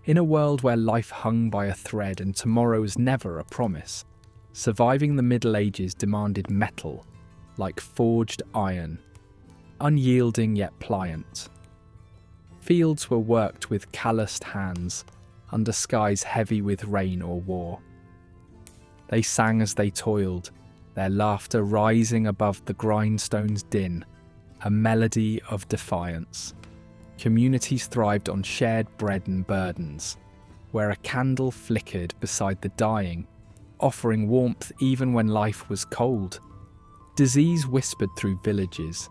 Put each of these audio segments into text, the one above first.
In a world where life hung by a thread and tomorrow was never a promise, surviving the Middle Ages demanded metal, like forged iron, unyielding yet pliant. Fields were worked with calloused hands, under skies heavy with rain or war. They sang as they toiled, their laughter rising above the grindstone's din, a melody of defiance. Communities thrived on shared bread and burdens, where a candle flickered beside the dying, offering warmth even when life was cold. Disease whispered through villages,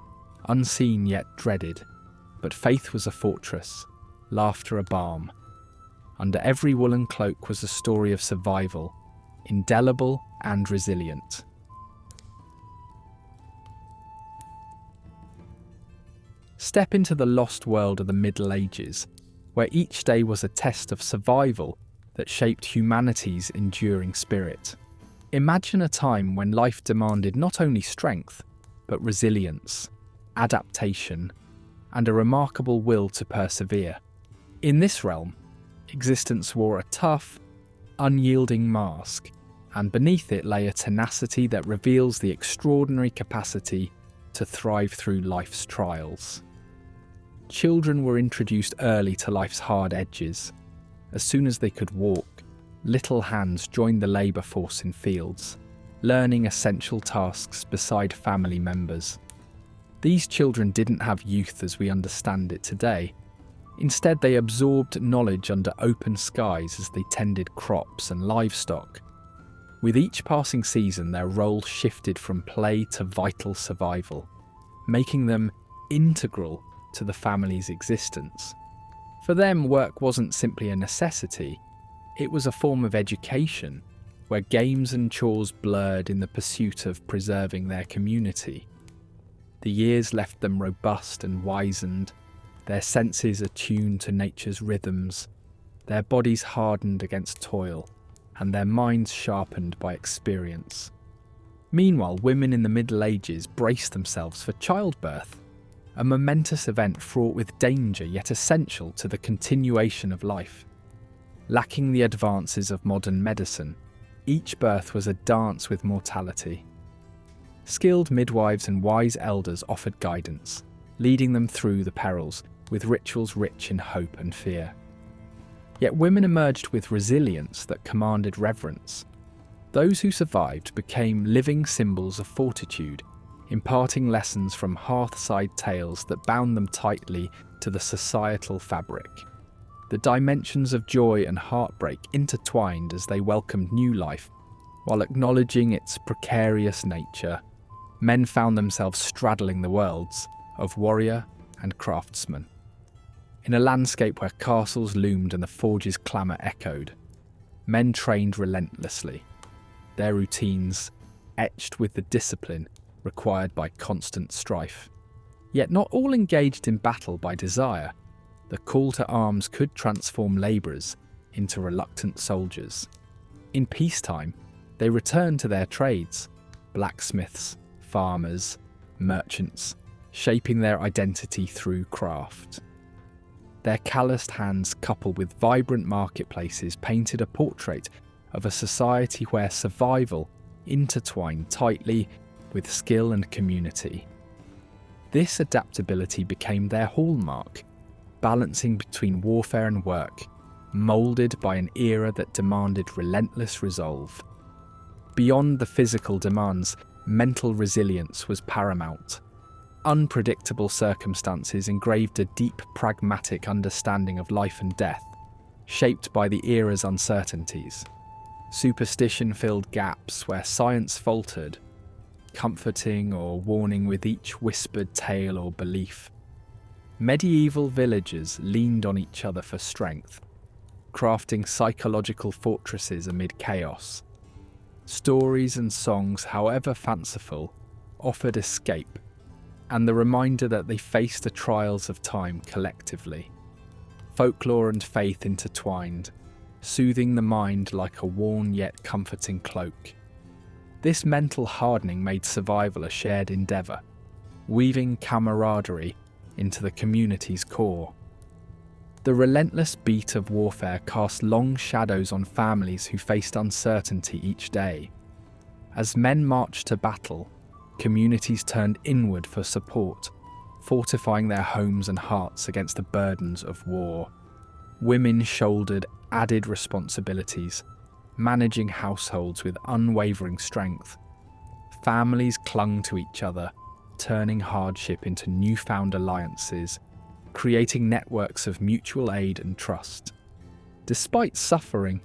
unseen yet dreaded, but faith was a fortress, laughter a balm. Under every woolen cloak was a story of survival, indelible and resilient. Step into the lost world of the Middle Ages, where each day was a test of survival that shaped humanity's enduring spirit. Imagine a time when life demanded not only strength, but resilience, adaptation, and a remarkable will to persevere. In this realm, existence wore a tough, unyielding mask, and beneath it lay a tenacity that reveals the extraordinary capacity to thrive through life's trials. Children were introduced early to life's hard edges. As soon as they could walk, little hands joined the labour force in fields, learning essential tasks beside family members. These children didn't have youth as we understand it today. Instead, they absorbed knowledge under open skies as they tended crops and livestock. With each passing season, their role shifted from play to vital survival, making them integral to the family's existence. For them, work wasn't simply a necessity, it was a form of education, where games and chores blurred in the pursuit of preserving their community. The years left them robust and wizened, their senses attuned to nature's rhythms, their bodies hardened against toil, and their minds sharpened by experience. Meanwhile, women in the Middle Ages braced themselves for childbirth, a momentous event fraught with danger yet essential to the continuation of life. Lacking the advances of modern medicine, each birth was a dance with mortality. Skilled midwives and wise elders offered guidance, leading them through the perils with rituals rich in hope and fear. Yet women emerged with resilience that commanded reverence. Those who survived became living symbols of fortitude, imparting lessons from hearthside tales that bound them tightly to the societal fabric. The dimensions of joy and heartbreak intertwined as they welcomed new life, while acknowledging its precarious nature. Men found themselves straddling the worlds of warrior and craftsman. In a landscape where castles loomed and the forge's clamour echoed, men trained relentlessly, their routines etched with the discipline required by constant strife. Yet not all engaged in battle by desire. The call to arms could transform labourers into reluctant soldiers. In peacetime, they returned to their trades, blacksmiths, farmers, merchants, shaping their identity through craft. Their calloused hands, coupled with vibrant marketplaces, painted a portrait of a society where survival intertwined tightly with skill and community. This adaptability became their hallmark, balancing between warfare and work, moulded by an era that demanded relentless resolve. Beyond the physical demands, mental resilience was paramount. Unpredictable circumstances engraved a deep pragmatic understanding of life and death, shaped by the era's uncertainties. Superstition filled gaps where science faltered, comforting or warning with each whispered tale or belief. Medieval villagers leaned on each other for strength, crafting psychological fortresses amid chaos. Stories and songs, however fanciful, offered escape, and the reminder that they faced the trials of time collectively. Folklore and faith intertwined, soothing the mind like a worn yet comforting cloak. This mental hardening made survival a shared endeavour, weaving camaraderie into the community's core. The relentless beat of warfare cast long shadows on families who faced uncertainty each day. As men marched to battle, communities turned inward for support, fortifying their homes and hearts against the burdens of war. Women shouldered added responsibilities, managing households with unwavering strength. Families clung to each other, turning hardship into newfound alliances, creating networks of mutual aid and trust. Despite suffering,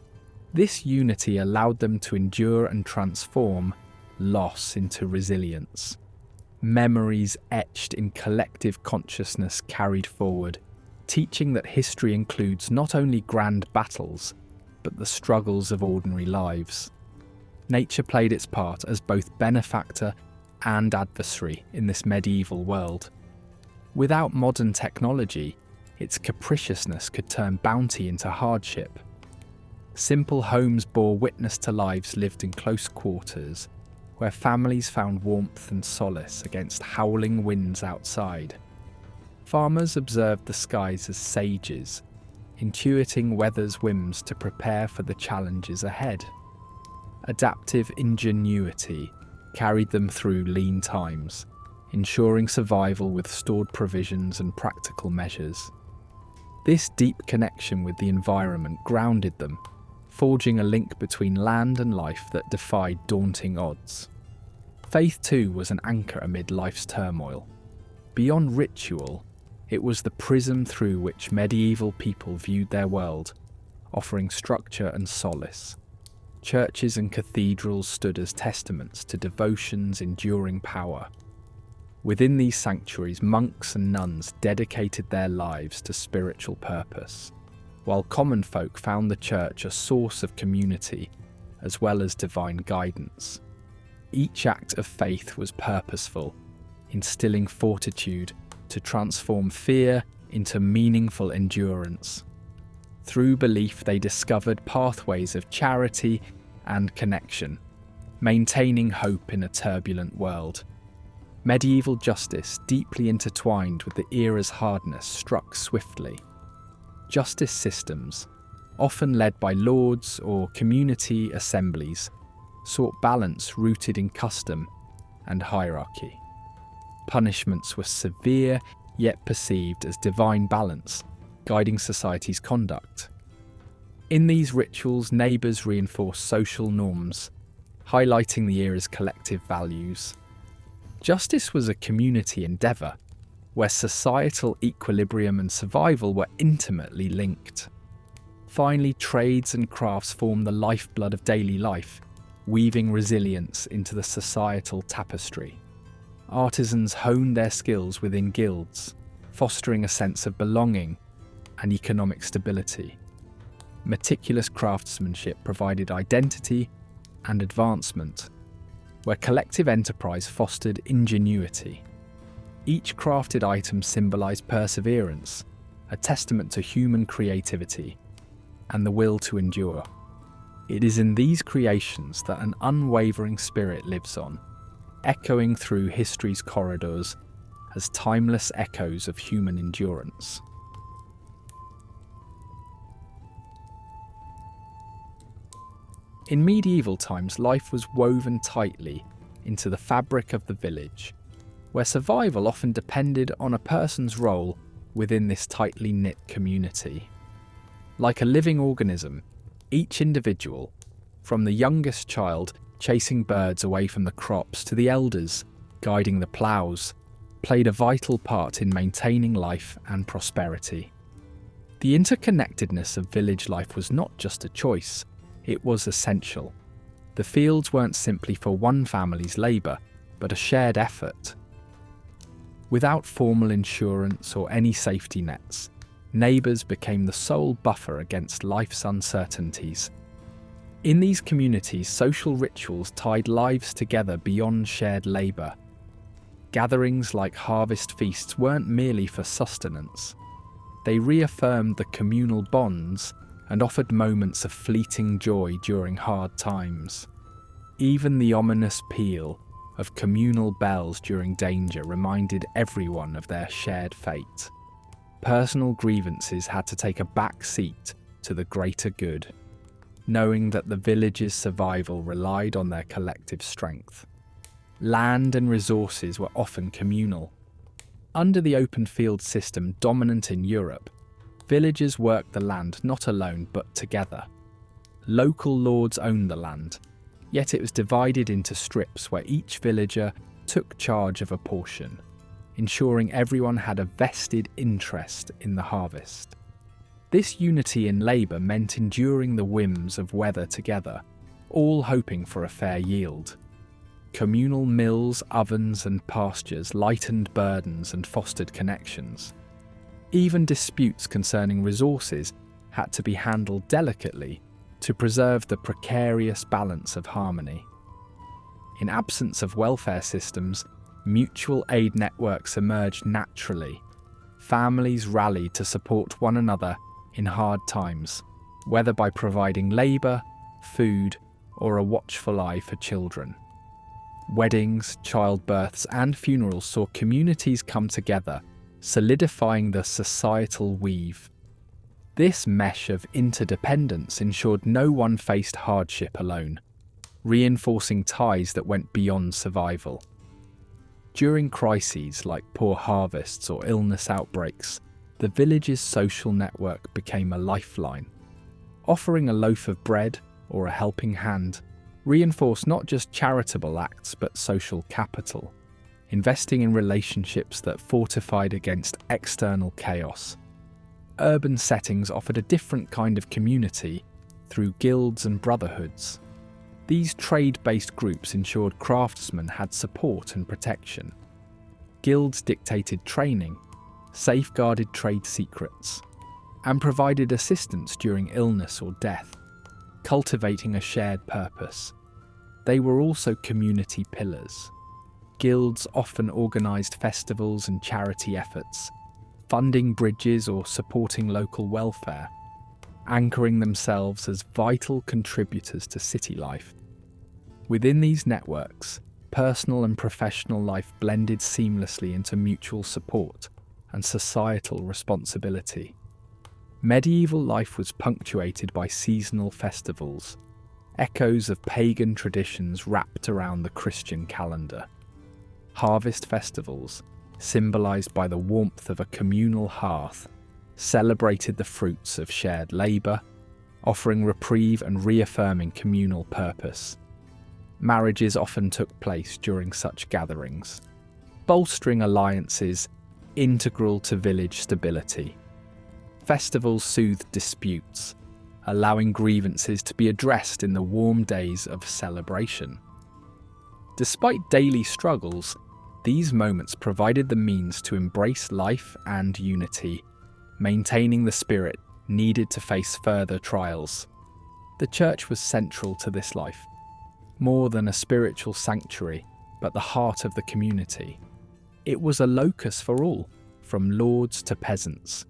this unity allowed them to endure and transform loss into resilience. Memories etched in collective consciousness carried forward, teaching that history includes not only grand battles, but the struggles of ordinary lives. Nature played its part as both benefactor and adversary in this medieval world. Without modern technology, its capriciousness could turn bounty into hardship. Simple homes bore witness to lives lived in close quarters, where families found warmth and solace against howling winds outside. Farmers observed the skies as sages, intuiting weather's whims to prepare for the challenges ahead. Adaptive ingenuity carried them through lean times, ensuring survival with stored provisions and practical measures. This deep connection with the environment grounded them, forging a link between land and life that defied daunting odds. Faith, too, was an anchor amid life's turmoil. Beyond ritual, it was the prism through which medieval people viewed their world, offering structure and solace. Churches and cathedrals stood as testaments to devotion's enduring power. Within these sanctuaries, monks and nuns dedicated their lives to spiritual purpose, while common folk found the church a source of community as well as divine guidance. Each act of faith was purposeful, instilling fortitude to transform fear into meaningful endurance. Through belief, they discovered pathways of charity and connection, maintaining hope in a turbulent world. Medieval justice, deeply intertwined with the era's hardness, struck swiftly. Justice systems, often led by lords or community assemblies, sought balance rooted in custom and hierarchy. Punishments were severe, yet perceived as divine balance, guiding society's conduct. In these rituals, neighbours reinforced social norms, highlighting the era's collective values. Justice was a community endeavour, where societal equilibrium and survival were intimately linked. Finally, trades and crafts formed the lifeblood of daily life, weaving resilience into the societal tapestry. Artisans honed their skills within guilds, fostering a sense of belonging and economic stability. Meticulous craftsmanship provided identity and advancement, where collective enterprise fostered ingenuity. Each crafted item symbolized perseverance, a testament to human creativity and the will to endure. It is in these creations that an unwavering spirit lives on, echoing through history's corridors as timeless echoes of human endurance. In medieval times, life was woven tightly into the fabric of the village, where survival often depended on a person's role within this tightly knit community. Like a living organism, each individual, from the youngest child chasing birds away from the crops to the elders guiding the ploughs, played a vital part in maintaining life and prosperity. The interconnectedness of village life was not just a choice, it was essential. The fields weren't simply for one family's labour, but a shared effort. Without formal insurance or any safety nets, neighbours became the sole buffer against life's uncertainties. In these communities, social rituals tied lives together beyond shared labour. Gatherings like harvest feasts weren't merely for sustenance. They reaffirmed the communal bonds and offered moments of fleeting joy during hard times. Even the ominous peal of communal bells during danger reminded everyone of their shared fate. personal grievances had to take a back seat to the greater good, knowing that the village's survival relied on their collective strength. Land and resources were often communal. Under the open field system dominant in Europe, villagers worked the land not alone but together. Local lords owned the land, yet it was divided into strips where each villager took charge of a portion, ensuring everyone had a vested interest in the harvest. This unity in labour meant enduring the whims of weather together, all hoping for a fair yield. Communal mills, ovens and pastures lightened burdens and fostered connections. Even disputes concerning resources had to be handled delicately to preserve the precarious balance of harmony. In absence of welfare systems, mutual aid networks emerged naturally. Families rallied to support one another in hard times, whether by providing labour, food, or a watchful eye for children. Weddings, childbirths, and funerals saw communities come together, solidifying the societal weave. This mesh of interdependence ensured no one faced hardship alone, reinforcing ties that went beyond survival. During crises like poor harvests or illness outbreaks, the village's social network became a lifeline. Offering a loaf of bread or a helping hand reinforced not just charitable acts but social capital, investing in relationships that fortified against external chaos. Urban settings offered a different kind of community through guilds and brotherhoods. These trade-based groups ensured craftsmen had support and protection. Guilds dictated training, safeguarded trade secrets, and provided assistance during illness or death, cultivating a shared purpose. They were also community pillars. Guilds often organised festivals and charity efforts, funding bridges or supporting local welfare, anchoring themselves as vital contributors to city life. Within these networks, personal and professional life blended seamlessly into mutual support and societal responsibility. Medieval life was punctuated by seasonal festivals, echoes of pagan traditions wrapped around the Christian calendar. Harvest festivals, symbolised by the warmth of a communal hearth, celebrated the fruits of shared labour, offering reprieve and reaffirming communal purpose. Marriages often took place during such gatherings, bolstering alliances integral to village stability. Festivals soothed disputes, allowing grievances to be addressed in the warm days of celebration. Despite daily struggles, these moments provided the means to embrace life and unity, maintaining the spirit needed to face further trials. The church was central to this life, more than a spiritual sanctuary, but the heart of the community. It was a locus for all, from lords to peasants,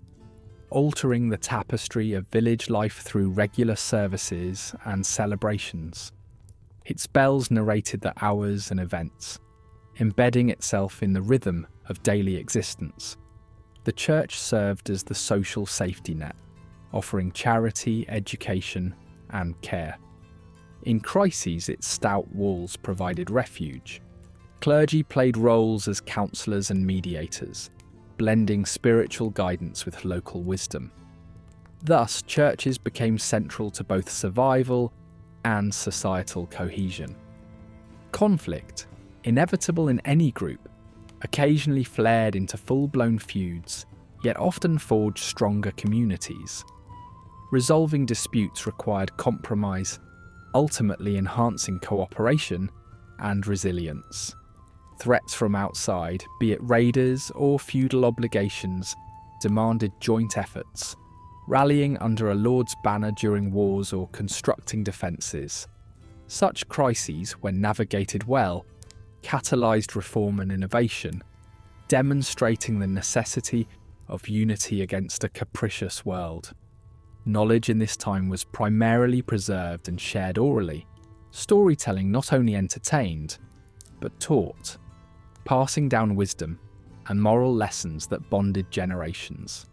altering the tapestry of village life through regular services and celebrations. Its bells narrated the hours and events, embedding itself in the rhythm of daily existence. The church served as the social safety net, offering charity, education, and care. In crises, its stout walls provided refuge. Clergy played roles as counsellors and mediators, blending spiritual guidance with local wisdom. Thus, churches became central to both survival and societal cohesion. Conflict, inevitable in any group, occasionally flared into full-blown feuds, yet often forged stronger communities. Resolving disputes required compromise, ultimately enhancing cooperation and resilience. Threats from outside, be it raiders or feudal obligations, demanded joint efforts, rallying under a lord's banner during wars or constructing defences. Such crises, when navigated well, catalysed reform and innovation, demonstrating the necessity of unity against a capricious world. Knowledge in this time was primarily preserved and shared orally. Storytelling not only entertained, but taught, passing down wisdom and moral lessons that bonded generations.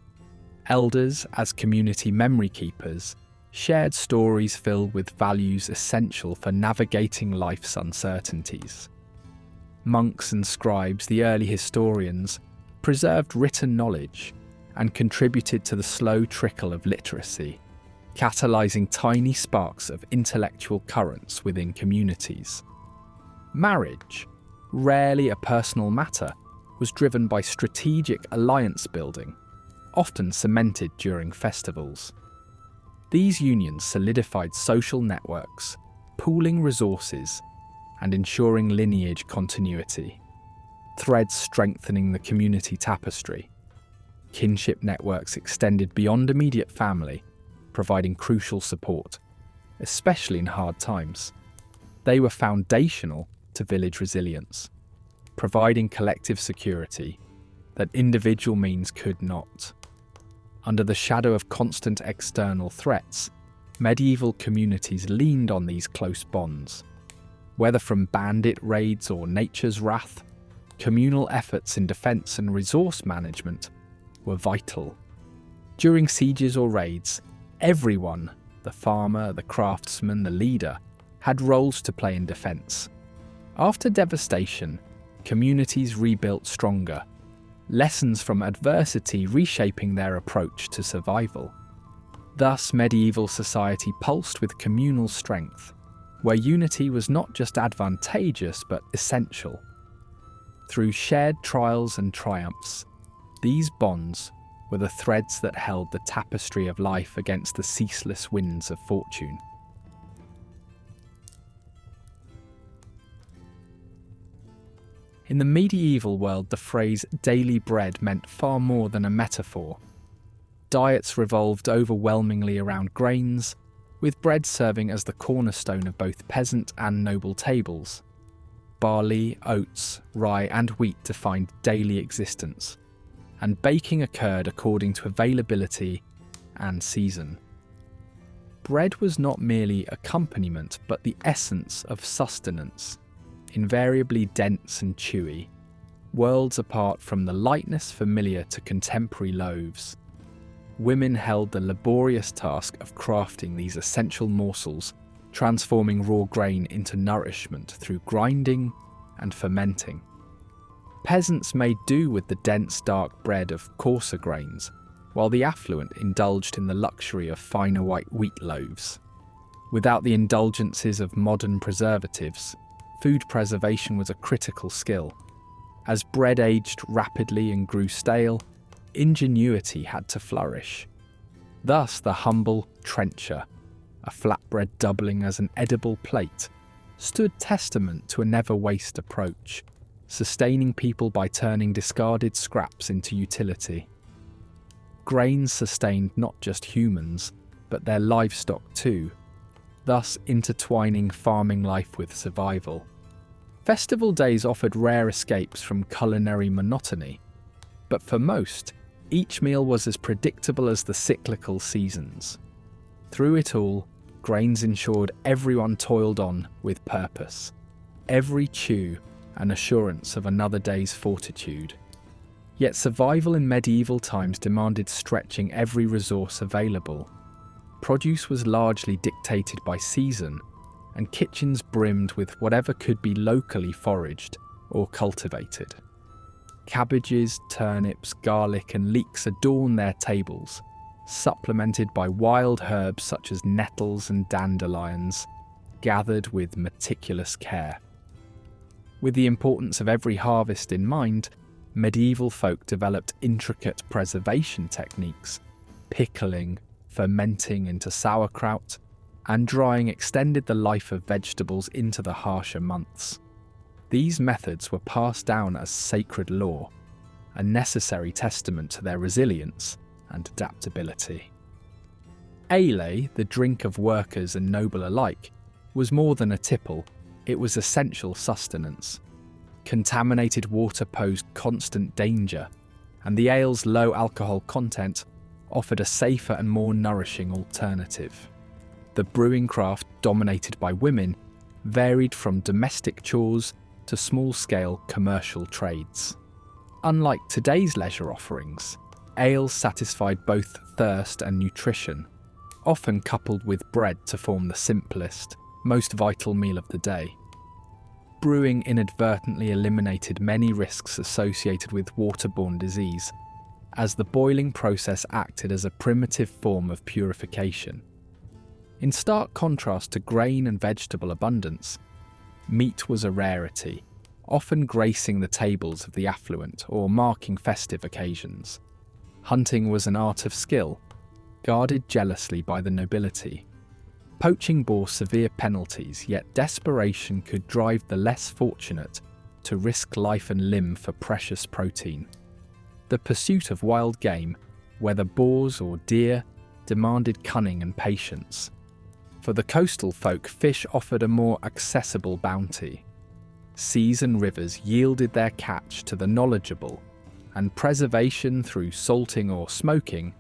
Elders, as community memory keepers, shared stories filled with values essential for navigating life's uncertainties. Monks and scribes, the early historians, preserved written knowledge and contributed to the slow trickle of literacy, catalysing tiny sparks of intellectual currents within communities. Marriage, rarely a personal matter, was driven by strategic alliance building, often cemented during festivals. These unions solidified social networks, pooling resources, and ensuring lineage continuity, threads strengthening the community tapestry. Kinship networks extended beyond immediate family, providing crucial support, especially in hard times. They were foundational to village resilience, providing collective security that individual means could not. Under the shadow of constant external threats, medieval communities leaned on these close bonds. Whether from bandit raids or nature's wrath, communal efforts in defence and resource management were vital. During sieges or raids, everyone, the farmer, the craftsman, the leader, had roles to play in defence. After devastation, communities rebuilt stronger, lessons from adversity reshaping their approach to survival. Thus, medieval society pulsed with communal strength, where unity was not just advantageous but essential. Through shared trials and triumphs, these bonds were the threads that held the tapestry of life against the ceaseless winds of fortune. In the medieval world, the phrase daily bread meant far more than a metaphor. Diets revolved overwhelmingly around grains, with bread serving as the cornerstone of both peasant and noble tables. Barley, oats, rye, and wheat defined daily existence, and baking occurred according to availability and season. Bread was not merely accompaniment, but the essence of sustenance, invariably dense and chewy, worlds apart from the lightness familiar to contemporary loaves. Women held the laborious task of crafting these essential morsels, transforming raw grain into nourishment through grinding and fermenting. Peasants made do with the dense, dark bread of coarser grains, while the affluent indulged in the luxury of finer white wheat loaves. Without the indulgences of modern preservatives, food preservation was a critical skill. As bread aged rapidly and grew stale, ingenuity had to flourish. Thus, the humble trencher, a flatbread doubling as an edible plate, stood testament to a never-waste approach, sustaining people by turning discarded scraps into utility. Grains sustained not just humans, but their livestock too, thus intertwining farming life with survival. Festival days offered rare escapes from culinary monotony, but for most, each meal was as predictable as the cyclical seasons. Through it all, grains ensured everyone toiled on with purpose, every chew an assurance of another day's fortitude. Yet survival in medieval times demanded stretching every resource available. Produce was largely dictated by season, and kitchens brimmed with whatever could be locally foraged or cultivated. Cabbages, turnips, garlic, and leeks adorn their tables, supplemented by wild herbs such as nettles and dandelions, gathered with meticulous care. With the importance of every harvest in mind, medieval folk developed intricate preservation techniques. Pickling, fermenting into sauerkraut, and drying extended the life of vegetables into the harsher months. These methods were passed down as sacred lore, a necessary testament to their resilience and adaptability. Ale, the drink of workers and noble alike, was more than a tipple, it was essential sustenance. Contaminated water posed constant danger, and the ale's low alcohol content offered a safer and more nourishing alternative. The brewing craft, dominated by women, varied from domestic chores to small-scale commercial trades. Unlike today's leisure offerings, ale satisfied both thirst and nutrition, often coupled with bread to form the simplest, most vital meal of the day. Brewing inadvertently eliminated many risks associated with waterborne disease, as the boiling process acted as a primitive form of purification. In stark contrast to grain and vegetable abundance, meat was a rarity, often gracing the tables of the affluent or marking festive occasions. Hunting was an art of skill, guarded jealously by the nobility. Poaching bore severe penalties, yet desperation could drive the less fortunate to risk life and limb for precious protein. The pursuit of wild game, whether boars or deer, demanded cunning and patience. For the coastal folk, fish offered a more accessible bounty. Seas and rivers yielded their catch to the knowledgeable, and preservation through salting or smoking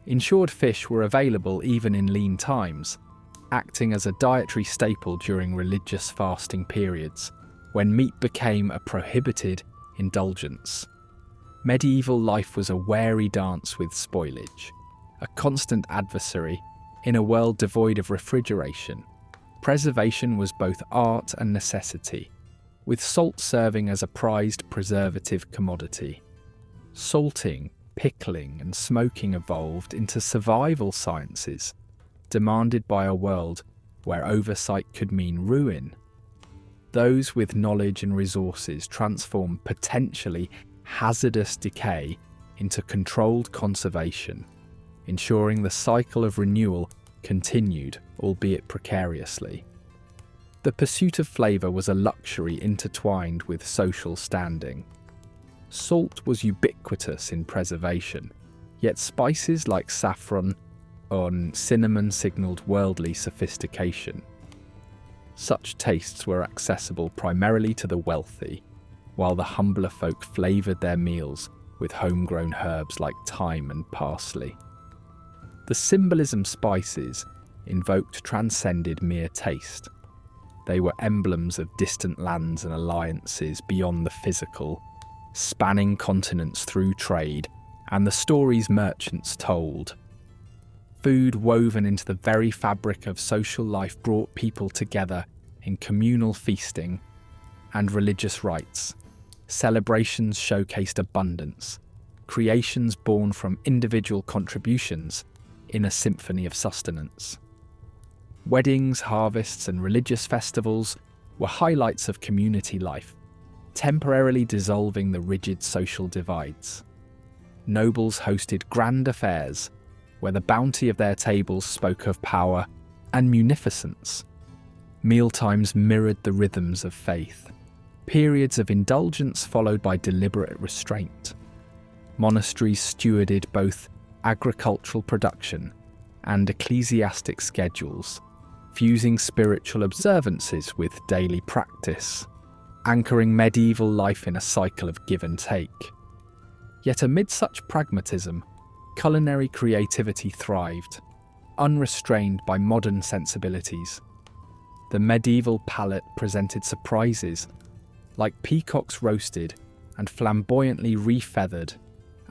ensured fish were available even in lean times, acting as a dietary staple during religious fasting periods, when meat became a prohibited indulgence. Medieval life was a wary dance with spoilage, a constant adversary in a world devoid of refrigeration. Preservation was both art and necessity, with salt serving as a prized preservative commodity. Salting, pickling, and smoking evolved into survival sciences, demanded by a world where oversight could mean ruin. Those with knowledge and resources transformed potentially hazardous decay into controlled conservation, ensuring the cycle of renewal continued, albeit precariously. The pursuit of flavour was a luxury intertwined with social standing. Salt was ubiquitous in preservation, yet spices like saffron or cinnamon signalled worldly sophistication. Such tastes were accessible primarily to the wealthy, while the humbler folk flavoured their meals with homegrown herbs like thyme and parsley. The symbolism spices invoked transcended mere taste. They were emblems of distant lands and alliances beyond the physical, spanning continents through trade and the stories merchants told. Food woven into the very fabric of social life brought people together in communal feasting and religious rites. Celebrations showcased abundance, creations born from individual contributions in a symphony of sustenance. Weddings, harvests, and religious festivals were highlights of community life, temporarily dissolving the rigid social divides. Nobles hosted grand affairs, where the bounty of their tables spoke of power and munificence. Mealtimes mirrored the rhythms of faith, periods of indulgence followed by deliberate restraint. Monasteries stewarded both agricultural production and ecclesiastic schedules, fusing spiritual observances with daily practice, anchoring medieval life in a cycle of give and take. Yet amid such pragmatism, culinary creativity thrived, unrestrained by modern sensibilities. The medieval palate presented surprises, like peacocks roasted and flamboyantly refeathered,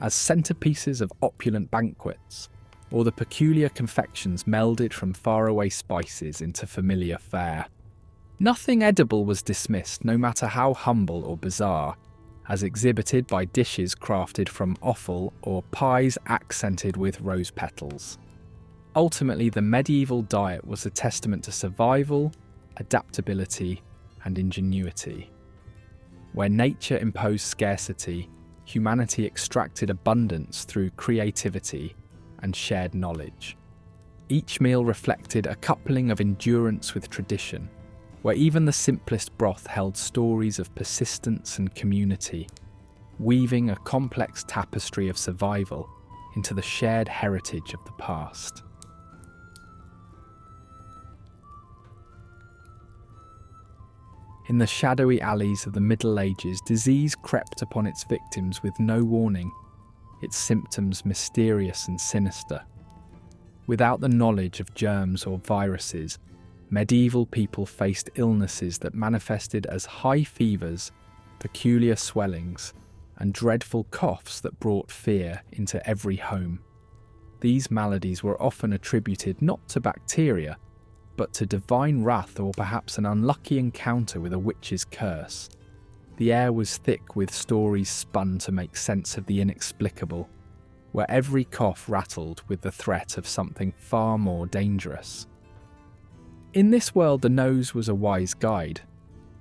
as centerpieces of opulent banquets, or the peculiar confections melded from faraway spices into familiar fare. Nothing edible was dismissed, no matter how humble or bizarre, as exhibited by dishes crafted from offal or pies accented with rose petals. Ultimately, the medieval diet was a testament to survival, adaptability, and ingenuity. Where nature imposed scarcity, humanity extracted abundance through creativity and shared knowledge. Each meal reflected a coupling of endurance with tradition, where even the simplest broth held stories of persistence and community, weaving a complex tapestry of survival into the shared heritage of the past. In the shadowy alleys of the Middle Ages, disease crept upon its victims with no warning, its symptoms mysterious and sinister. Without the knowledge of germs or viruses, medieval people faced illnesses that manifested as high fevers, peculiar swellings, and dreadful coughs that brought fear into every home. These maladies were often attributed not to bacteria, but to divine wrath or perhaps an unlucky encounter with a witch's curse. The air was thick with stories spun to make sense of the inexplicable, where every cough rattled with the threat of something far more dangerous. In this world, the nose was a wise guide.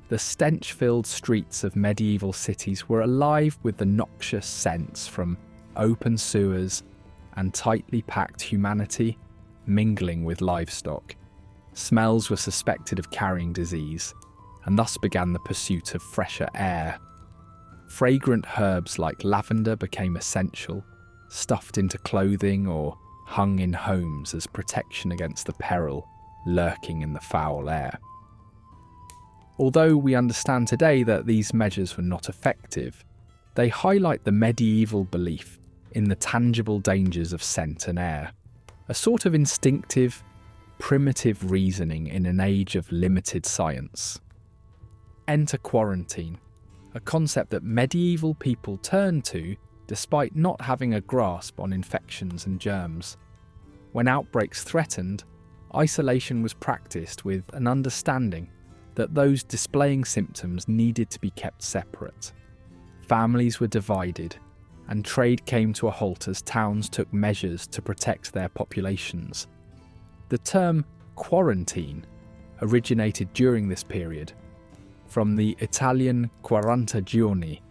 The stench-filled streets of medieval cities were alive with the noxious scents from open sewers and tightly packed humanity mingling with livestock. Smells were suspected of carrying disease, and thus began the pursuit of fresher air. Fragrant herbs like lavender became essential, stuffed into clothing or hung in homes as protection against the peril lurking in the foul air. Although we understand today that these measures were not effective, they highlight the medieval belief in the tangible dangers of scent and air, a sort of instinctive, primitive reasoning in an age of limited science. Enter quarantine, a concept that medieval people turned to despite not having a grasp on infections and germs. When outbreaks threatened, isolation was practiced with an understanding that those displaying symptoms needed to be kept separate. Families were divided, and trade came to a halt as towns took measures to protect their populations. The term quarantine originated during this period, from the Italian 40 giorni,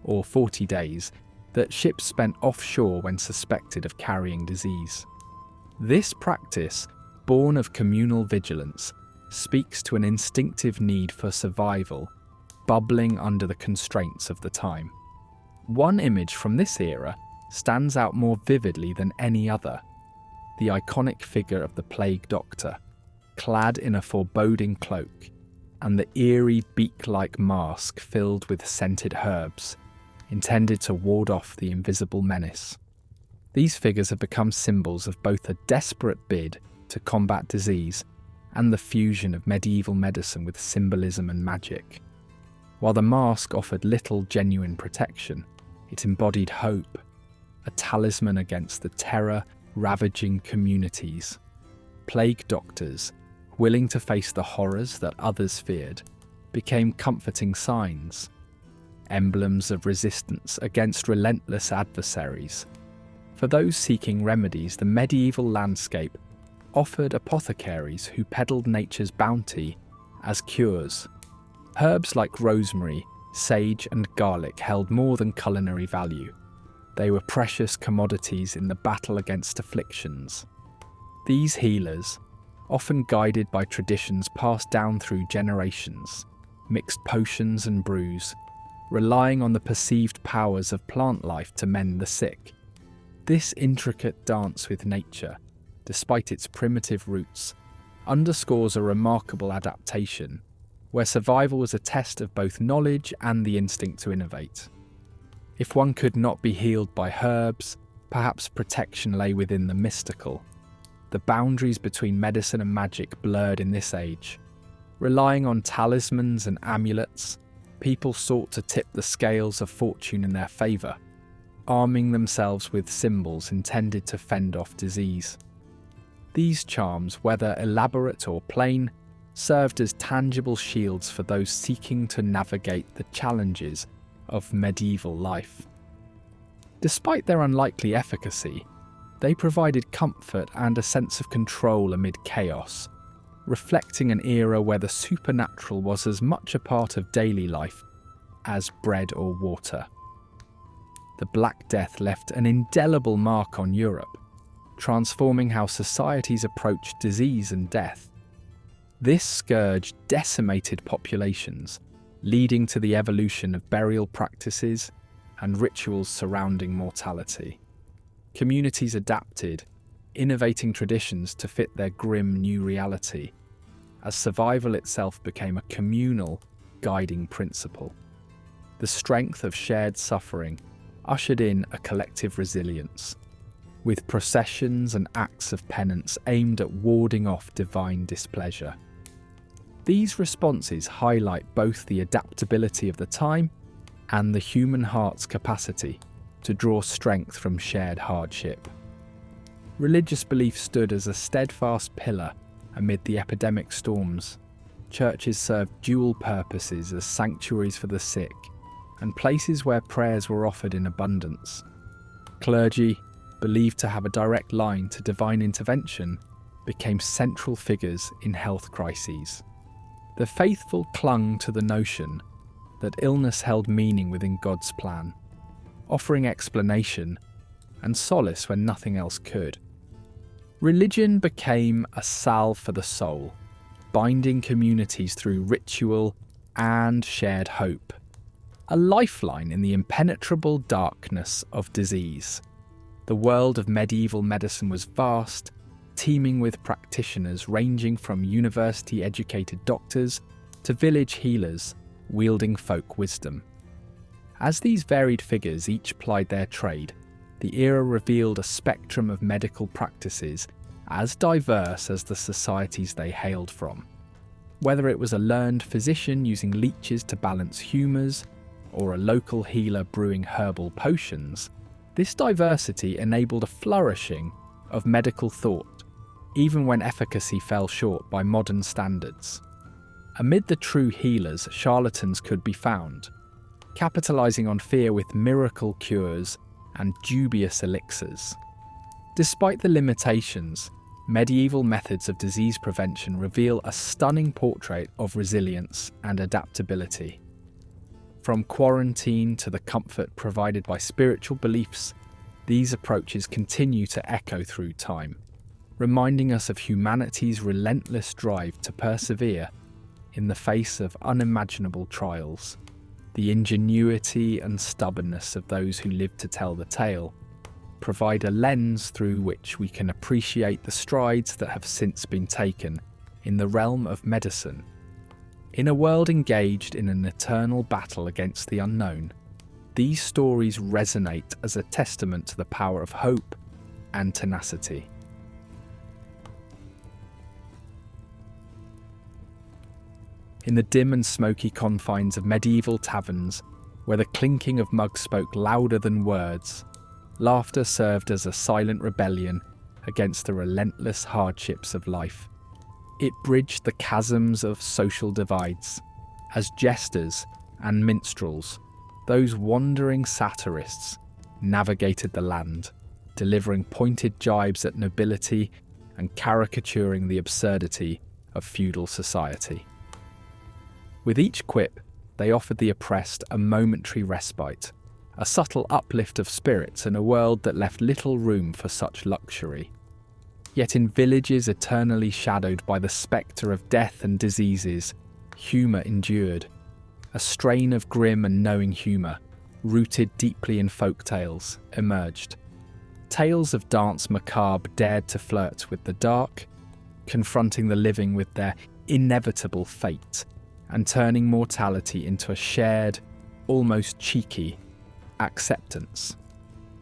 or 40 days, that ships spent offshore when suspected of carrying disease. This practice, born of communal vigilance, speaks to an instinctive need for survival, bubbling under the constraints of the time. One image from this era stands out more vividly than any other: the iconic figure of the plague doctor, clad in a foreboding cloak, and the eerie beak-like mask filled with scented herbs, intended to ward off the invisible menace. These figures have become symbols of both a desperate bid to combat disease and the fusion of medieval medicine with symbolism and magic. While the mask offered little genuine protection, it embodied hope, a talisman against the terror ravaging communities. Plague doctors, willing to face the horrors that others feared, became comforting signs, emblems of resistance against relentless adversaries. For those seeking remedies, the medieval landscape offered apothecaries who peddled nature's bounty as cures. Herbs like rosemary, sage, and garlic held more than culinary value. They were precious commodities in the battle against afflictions. These healers, often guided by traditions passed down through generations, mixed potions and brews, relying on the perceived powers of plant life to mend the sick. This intricate dance with nature, despite its primitive roots, underscores a remarkable adaptation, where survival was a test of both knowledge and the instinct to innovate. If one could not be healed by herbs, perhaps protection lay within the mystical. The boundaries between medicine and magic blurred in this age. Relying on talismans and amulets, people sought to tip the scales of fortune in their favour, arming themselves with symbols intended to fend off disease. These charms, whether elaborate or plain, served as tangible shields for those seeking to navigate the challenges of medieval life. Despite their unlikely efficacy, they provided comfort and a sense of control amid chaos, reflecting an era where the supernatural was as much a part of daily life as bread or water. The Black Death left an indelible mark on Europe, transforming how societies approached disease and death. This scourge decimated populations, leading to the evolution of burial practices and rituals surrounding mortality. Communities adapted, innovating traditions to fit their grim new reality, as survival itself became a communal, guiding principle. The strength of shared suffering ushered in a collective resilience, with processions and acts of penance aimed at warding off divine displeasure. These responses highlight both the adaptability of the time and the human heart's capacity to draw strength from shared hardship. Religious belief stood as a steadfast pillar amid the epidemic storms. Churches served dual purposes as sanctuaries for the sick and places where prayers were offered in abundance. Clergy, believed to have a direct line to divine intervention, became central figures in health crises. The faithful clung to the notion that illness held meaning within God's plan, offering explanation and solace when nothing else could. Religion became a salve for the soul, binding communities through ritual and shared hope, a lifeline in the impenetrable darkness of disease. The world of medieval medicine was vast, teeming with practitioners ranging from university-educated doctors to village healers wielding folk wisdom. As these varied figures each plied their trade, the era revealed a spectrum of medical practices as diverse as the societies they hailed from. Whether it was a learned physician using leeches to balance humours, or a local healer brewing herbal potions, this diversity enabled a flourishing of medical thought, even when efficacy fell short by modern standards. Amid the true healers, charlatans could be found, capitalising on fear with miracle cures and dubious elixirs. Despite the limitations, medieval methods of disease prevention reveal a stunning portrait of resilience and adaptability. From quarantine to the comfort provided by spiritual beliefs, these approaches continue to echo through time, reminding us of humanity's relentless drive to persevere in the face of unimaginable trials. The ingenuity and stubbornness of those who live to tell the tale provide a lens through which we can appreciate the strides that have since been taken in the realm of medicine. In a world engaged in an eternal battle against the unknown, these stories resonate as a testament to the power of hope and tenacity. In the dim and smoky confines of medieval taverns, where the clinking of mugs spoke louder than words, laughter served as a silent rebellion against the relentless hardships of life. It bridged the chasms of social divides. As jesters and minstrels, those wandering satirists navigated the land, delivering pointed jibes at nobility and caricaturing the absurdity of feudal society. With each quip, they offered the oppressed a momentary respite, a subtle uplift of spirits in a world that left little room for such luxury. Yet in villages eternally shadowed by the spectre of death and diseases, humour endured. A strain of grim and knowing humour, rooted deeply in folktales, emerged. Tales of dance macabre dared to flirt with the dark, confronting the living with their inevitable fate, and turning mortality into a shared, almost cheeky, acceptance.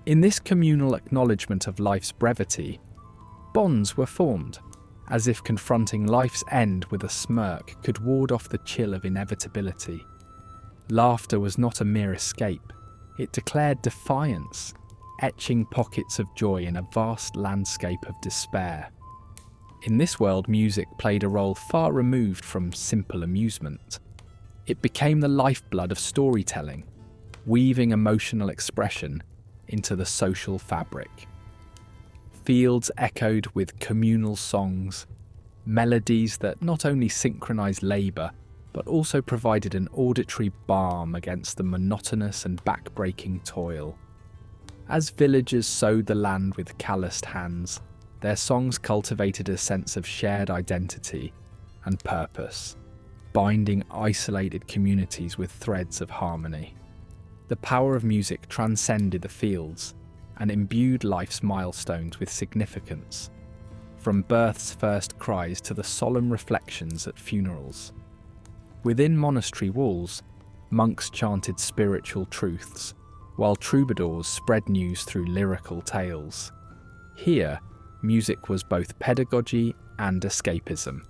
In this communal acknowledgement of life's brevity, bonds were formed, as if confronting life's end with a smirk could ward off the chill of inevitability. Laughter was not a mere escape, it declared defiance, etching pockets of joy in a vast landscape of despair. In this world, music played a role far removed from simple amusement. It became the lifeblood of storytelling, weaving emotional expression into the social fabric. Fields echoed with communal songs, melodies that not only synchronized labour, but also provided an auditory balm against the monotonous and back-breaking toil. As villagers sowed the land with calloused hands, their songs cultivated a sense of shared identity and purpose, binding isolated communities with threads of harmony. The power of music transcended the fields and imbued life's milestones with significance, from birth's first cries to the solemn reflections at funerals. Within monastery walls, monks chanted spiritual truths, while troubadours spread news through lyrical tales. Here, music was both pedagogy and escapism,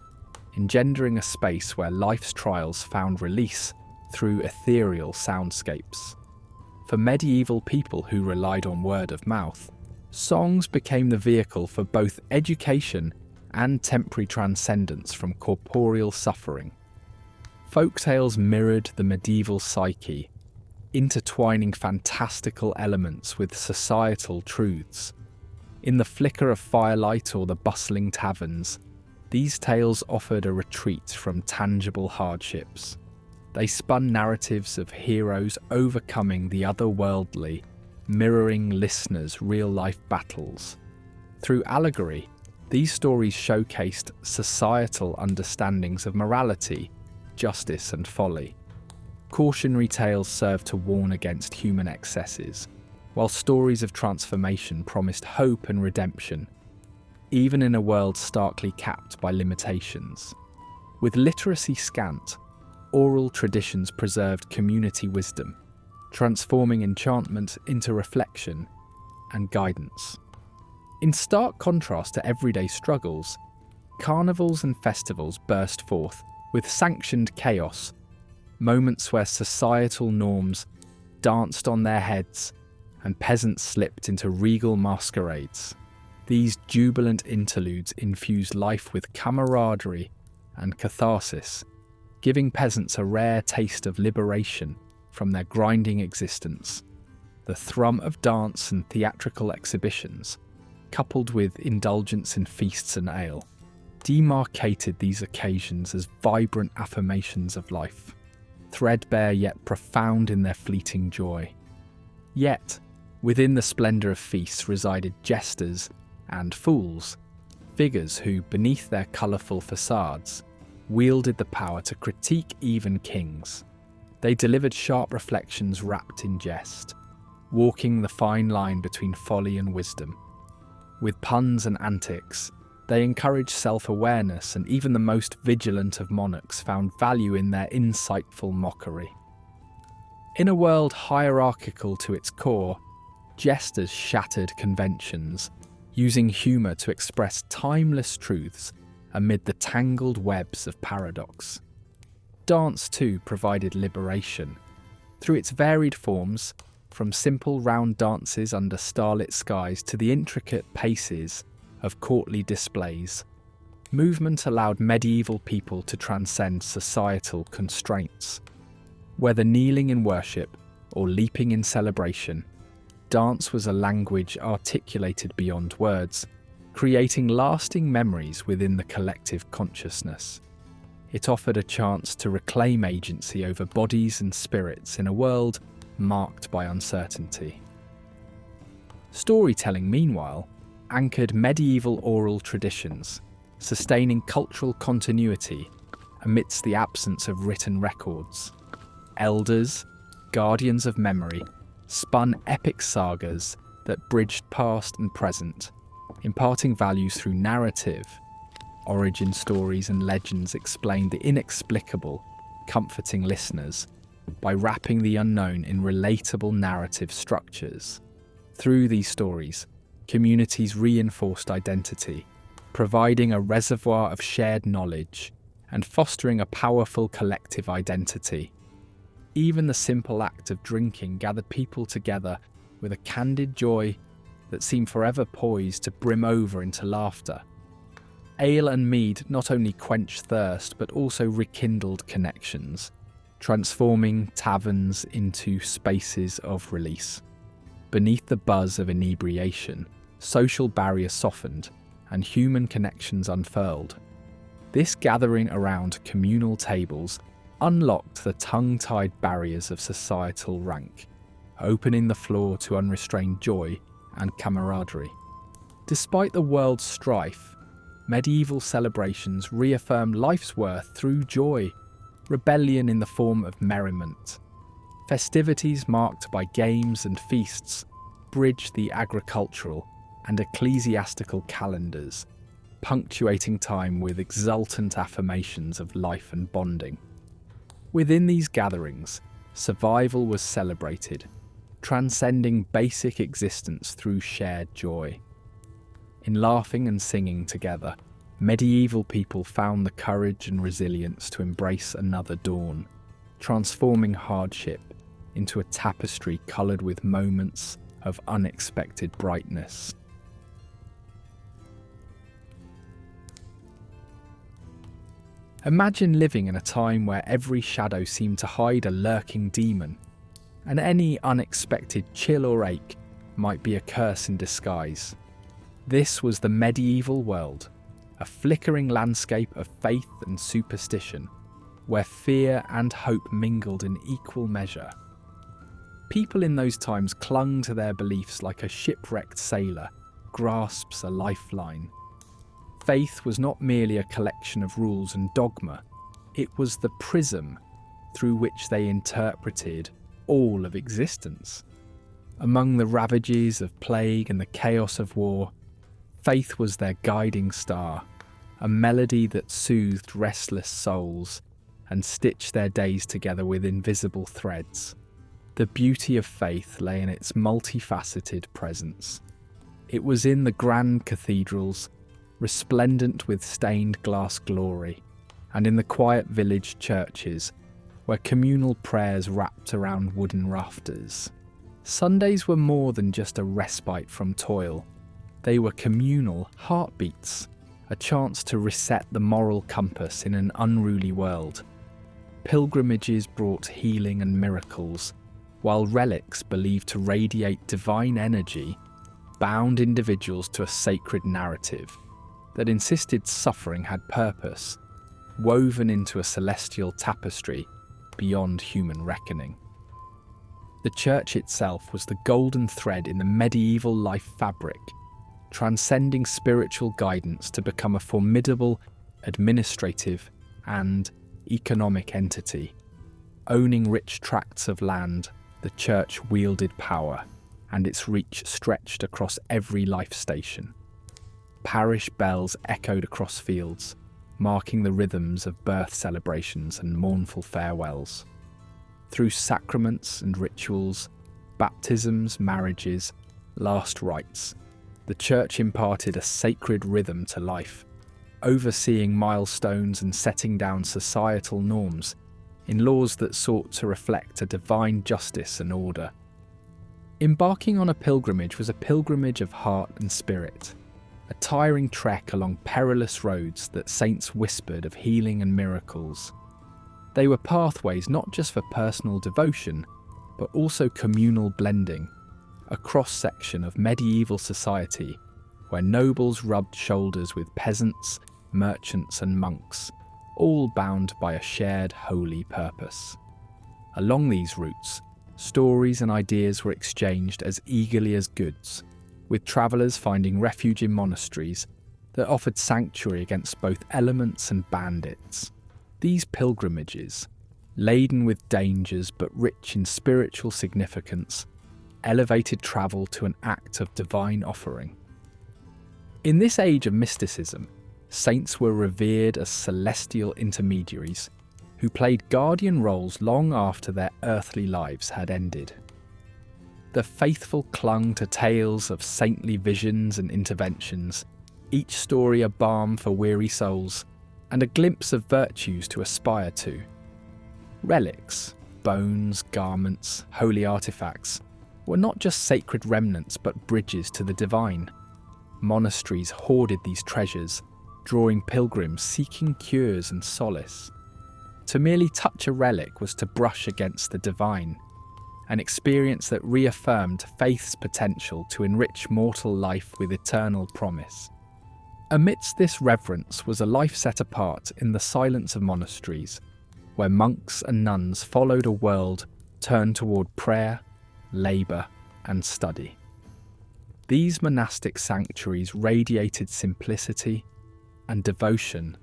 engendering a space where life's trials found release through ethereal soundscapes. For medieval people who relied on word of mouth, songs became the vehicle for both education and temporary transcendence from corporeal suffering. Folktales mirrored the medieval psyche, intertwining fantastical elements with societal truths. In the flicker of firelight or the bustling taverns, these tales offered a retreat from tangible hardships. They spun narratives of heroes overcoming the otherworldly, mirroring listeners' real-life battles. Through allegory, these stories showcased societal understandings of morality, justice, and folly. Cautionary tales served to warn against human excesses, while stories of transformation promised hope and redemption, even in a world starkly capped by limitations. With literacy scant, oral traditions preserved community wisdom, transforming enchantment into reflection and guidance. In stark contrast to everyday struggles, carnivals and festivals burst forth with sanctioned chaos, moments where societal norms danced on their heads and peasants slipped into regal masquerades. These jubilant interludes infused life with camaraderie and catharsis, giving peasants a rare taste of liberation from their grinding existence. The thrum of dance and theatrical exhibitions, coupled with indulgence in feasts and ale, demarcated these occasions as vibrant affirmations of life, threadbare yet profound in their fleeting joy. Yet, within the splendour of feasts resided jesters and fools, figures who, beneath their colourful facades, wielded the power to critique even kings. They delivered sharp reflections wrapped in jest, walking the fine line between folly and wisdom. With puns and antics, they encouraged self-awareness, and even the most vigilant of monarchs found value in their insightful mockery. In a world hierarchical to its core, jesters shattered conventions, using humour to express timeless truths amid the tangled webs of paradox. Dance, too, provided liberation. Through its varied forms, from simple round dances under starlit skies to the intricate paces of courtly displays, movement allowed medieval people to transcend societal constraints. Whether kneeling in worship or leaping in celebration, dance was a language articulated beyond words, creating lasting memories within the collective consciousness. It offered a chance to reclaim agency over bodies and spirits in a world marked by uncertainty. Storytelling, meanwhile, anchored medieval oral traditions, sustaining cultural continuity amidst the absence of written records. Elders, guardians of memory, spun epic sagas that bridged past and present, imparting values through narrative. Origin stories and legends explained the inexplicable, comforting listeners by wrapping the unknown in relatable narrative structures. Through these stories, communities reinforced identity, providing a reservoir of shared knowledge and fostering a powerful collective identity. Even the simple act of drinking gathered people together with a candid joy that seemed forever poised to brim over into laughter. Ale and mead not only quenched thirst but also rekindled connections, transforming taverns into spaces of release. Beneath the buzz of inebriation, social barriers softened and human connections unfurled. This gathering around communal tables unlocked the tongue-tied barriers of societal rank, opening the floor to unrestrained joy and camaraderie. Despite the world's strife, medieval celebrations reaffirmed life's worth through joy, rebellion in the form of merriment. Festivities marked by games and feasts bridged the agricultural and ecclesiastical calendars, punctuating time with exultant affirmations of life and bonding. Within these gatherings, survival was celebrated, transcending basic existence through shared joy. In laughing and singing together, medieval people found the courage and resilience to embrace another dawn, transforming hardship into a tapestry coloured with moments of unexpected brightness. Imagine living in a time where every shadow seemed to hide a lurking demon, and any unexpected chill or ache might be a curse in disguise. This was the medieval world, a flickering landscape of faith and superstition, where fear and hope mingled in equal measure. People in those times clung to their beliefs like a shipwrecked sailor grasps a lifeline. Faith was not merely a collection of rules and dogma, it was the prism through which they interpreted all of existence. Among the ravages of plague and the chaos of war, faith was their guiding star, a melody that soothed restless souls and stitched their days together with invisible threads. The beauty of faith lay in its multifaceted presence. It was in the grand cathedrals, resplendent with stained glass glory, and in the quiet village churches, where communal prayers wrapped around wooden rafters. Sundays were more than just a respite from toil. They were communal heartbeats, a chance to reset the moral compass in an unruly world. Pilgrimages brought healing and miracles, while relics believed to radiate divine energy bound individuals to a sacred narrative that insisted suffering had purpose, woven into a celestial tapestry beyond human reckoning. The church itself was the golden thread in the medieval life fabric, transcending spiritual guidance to become a formidable administrative and economic entity. Owning rich tracts of land, the church wielded power, and its reach stretched across every life station. Parish bells echoed across fields, marking the rhythms of birth celebrations and mournful farewells. Through sacraments and rituals, baptisms, marriages, last rites, the church imparted a sacred rhythm to life, overseeing milestones and setting down societal norms in laws that sought to reflect a divine justice and order. Embarking on a pilgrimage was a pilgrimage of heart and spirit, a tiring trek along perilous roads that saints whispered of healing and miracles. They were pathways not just for personal devotion, but also communal blending, a cross-section of medieval society where nobles rubbed shoulders with peasants, merchants and monks, all bound by a shared holy purpose. Along these routes, stories and ideas were exchanged as eagerly as goods, with travellers finding refuge in monasteries that offered sanctuary against both elements and bandits. These pilgrimages, laden with dangers but rich in spiritual significance, elevated travel to an act of divine offering. In this age of mysticism, saints were revered as celestial intermediaries who played guardian roles long after their earthly lives had ended. The faithful clung to tales of saintly visions and interventions, each story a balm for weary souls and a glimpse of virtues to aspire to. Relics, bones, garments, holy artifacts, were not just sacred remnants but bridges to the divine. Monasteries hoarded these treasures, drawing pilgrims seeking cures and solace. To merely touch a relic was to brush against the divine, an experience that reaffirmed faith's potential to enrich mortal life with eternal promise. Amidst this reverence was a life set apart in the silence of monasteries, where monks and nuns followed a world turned toward prayer, labour and study. These monastic sanctuaries radiated simplicity and devotion,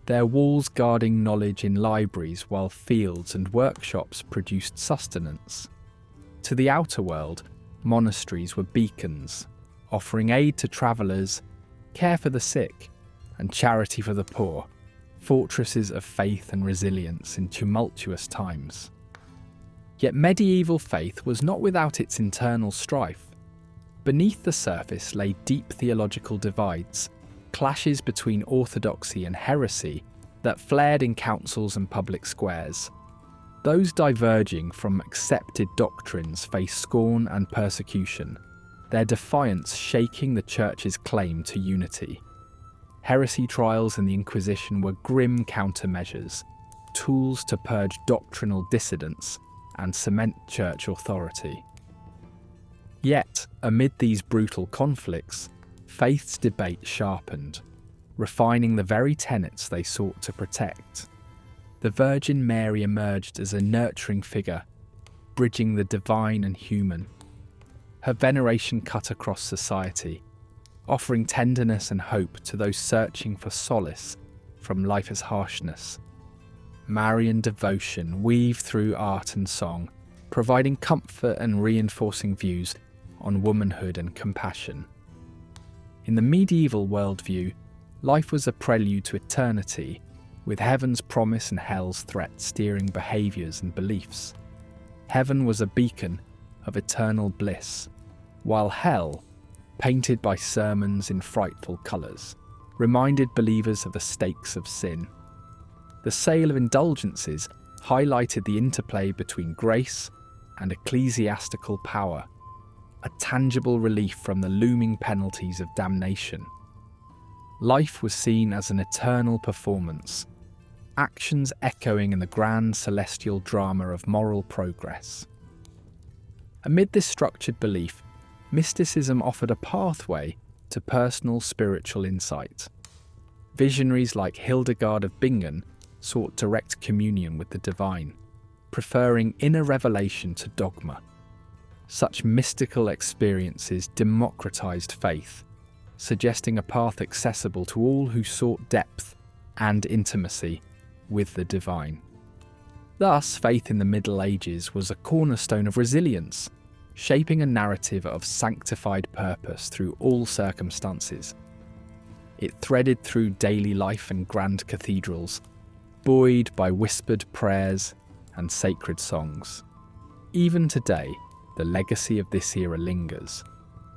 their walls guarding knowledge in libraries while fields and workshops produced sustenance. To the outer world, monasteries were beacons, offering aid to travellers, care for the sick, and charity for the poor, fortresses of faith and resilience in tumultuous times. Yet medieval faith was not without its internal strife. Beneath the surface lay deep theological divides, clashes between orthodoxy and heresy that flared in councils and public squares. Those diverging from accepted doctrines faced scorn and persecution, their defiance shaking the Church's claim to unity. Heresy trials in the Inquisition were grim countermeasures, tools to purge doctrinal dissidents and cement Church authority. Yet, amid these brutal conflicts, faith's debate sharpened, refining the very tenets they sought to protect. The Virgin Mary emerged as a nurturing figure, bridging the divine and human. Her veneration cut across society, offering tenderness and hope to those searching for solace from life's harshness. Marian devotion weaved through art and song, providing comfort and reinforcing views on womanhood and compassion. In the medieval worldview, life was a prelude to eternity, with heaven's promise and hell's threat steering behaviours and beliefs. Heaven was a beacon of eternal bliss, while hell, painted by sermons in frightful colours, reminded believers of the stakes of sin. The sale of indulgences highlighted the interplay between grace and ecclesiastical power, a tangible relief from the looming penalties of damnation. Life was seen as an eternal performance, actions echoing in the grand celestial drama of moral progress. Amid this structured belief, mysticism offered a pathway to personal spiritual insight. Visionaries like Hildegard of Bingen sought direct communion with the divine, preferring inner revelation to dogma. Such mystical experiences democratized faith, suggesting a path accessible to all who sought depth and intimacy with the divine. Thus, faith in the Middle Ages was a cornerstone of resilience, shaping a narrative of sanctified purpose through all circumstances. It threaded through daily life and grand cathedrals, buoyed by whispered prayers and sacred songs. Even today, the legacy of this era lingers,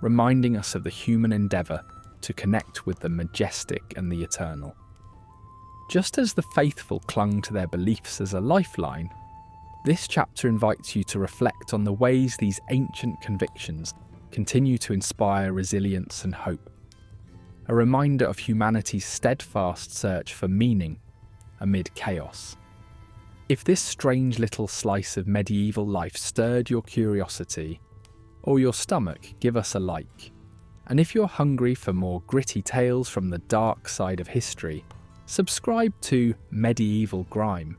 reminding us of the human endeavour to connect with the majestic and the eternal. Just as the faithful clung to their beliefs as a lifeline, this chapter invites you to reflect on the ways these ancient convictions continue to inspire resilience and hope. A reminder of humanity's steadfast search for meaning amid chaos. If this strange little slice of medieval life stirred your curiosity or your stomach, give us a like. And if you're hungry for more gritty tales from the dark side of history, subscribe to Medieval Grime.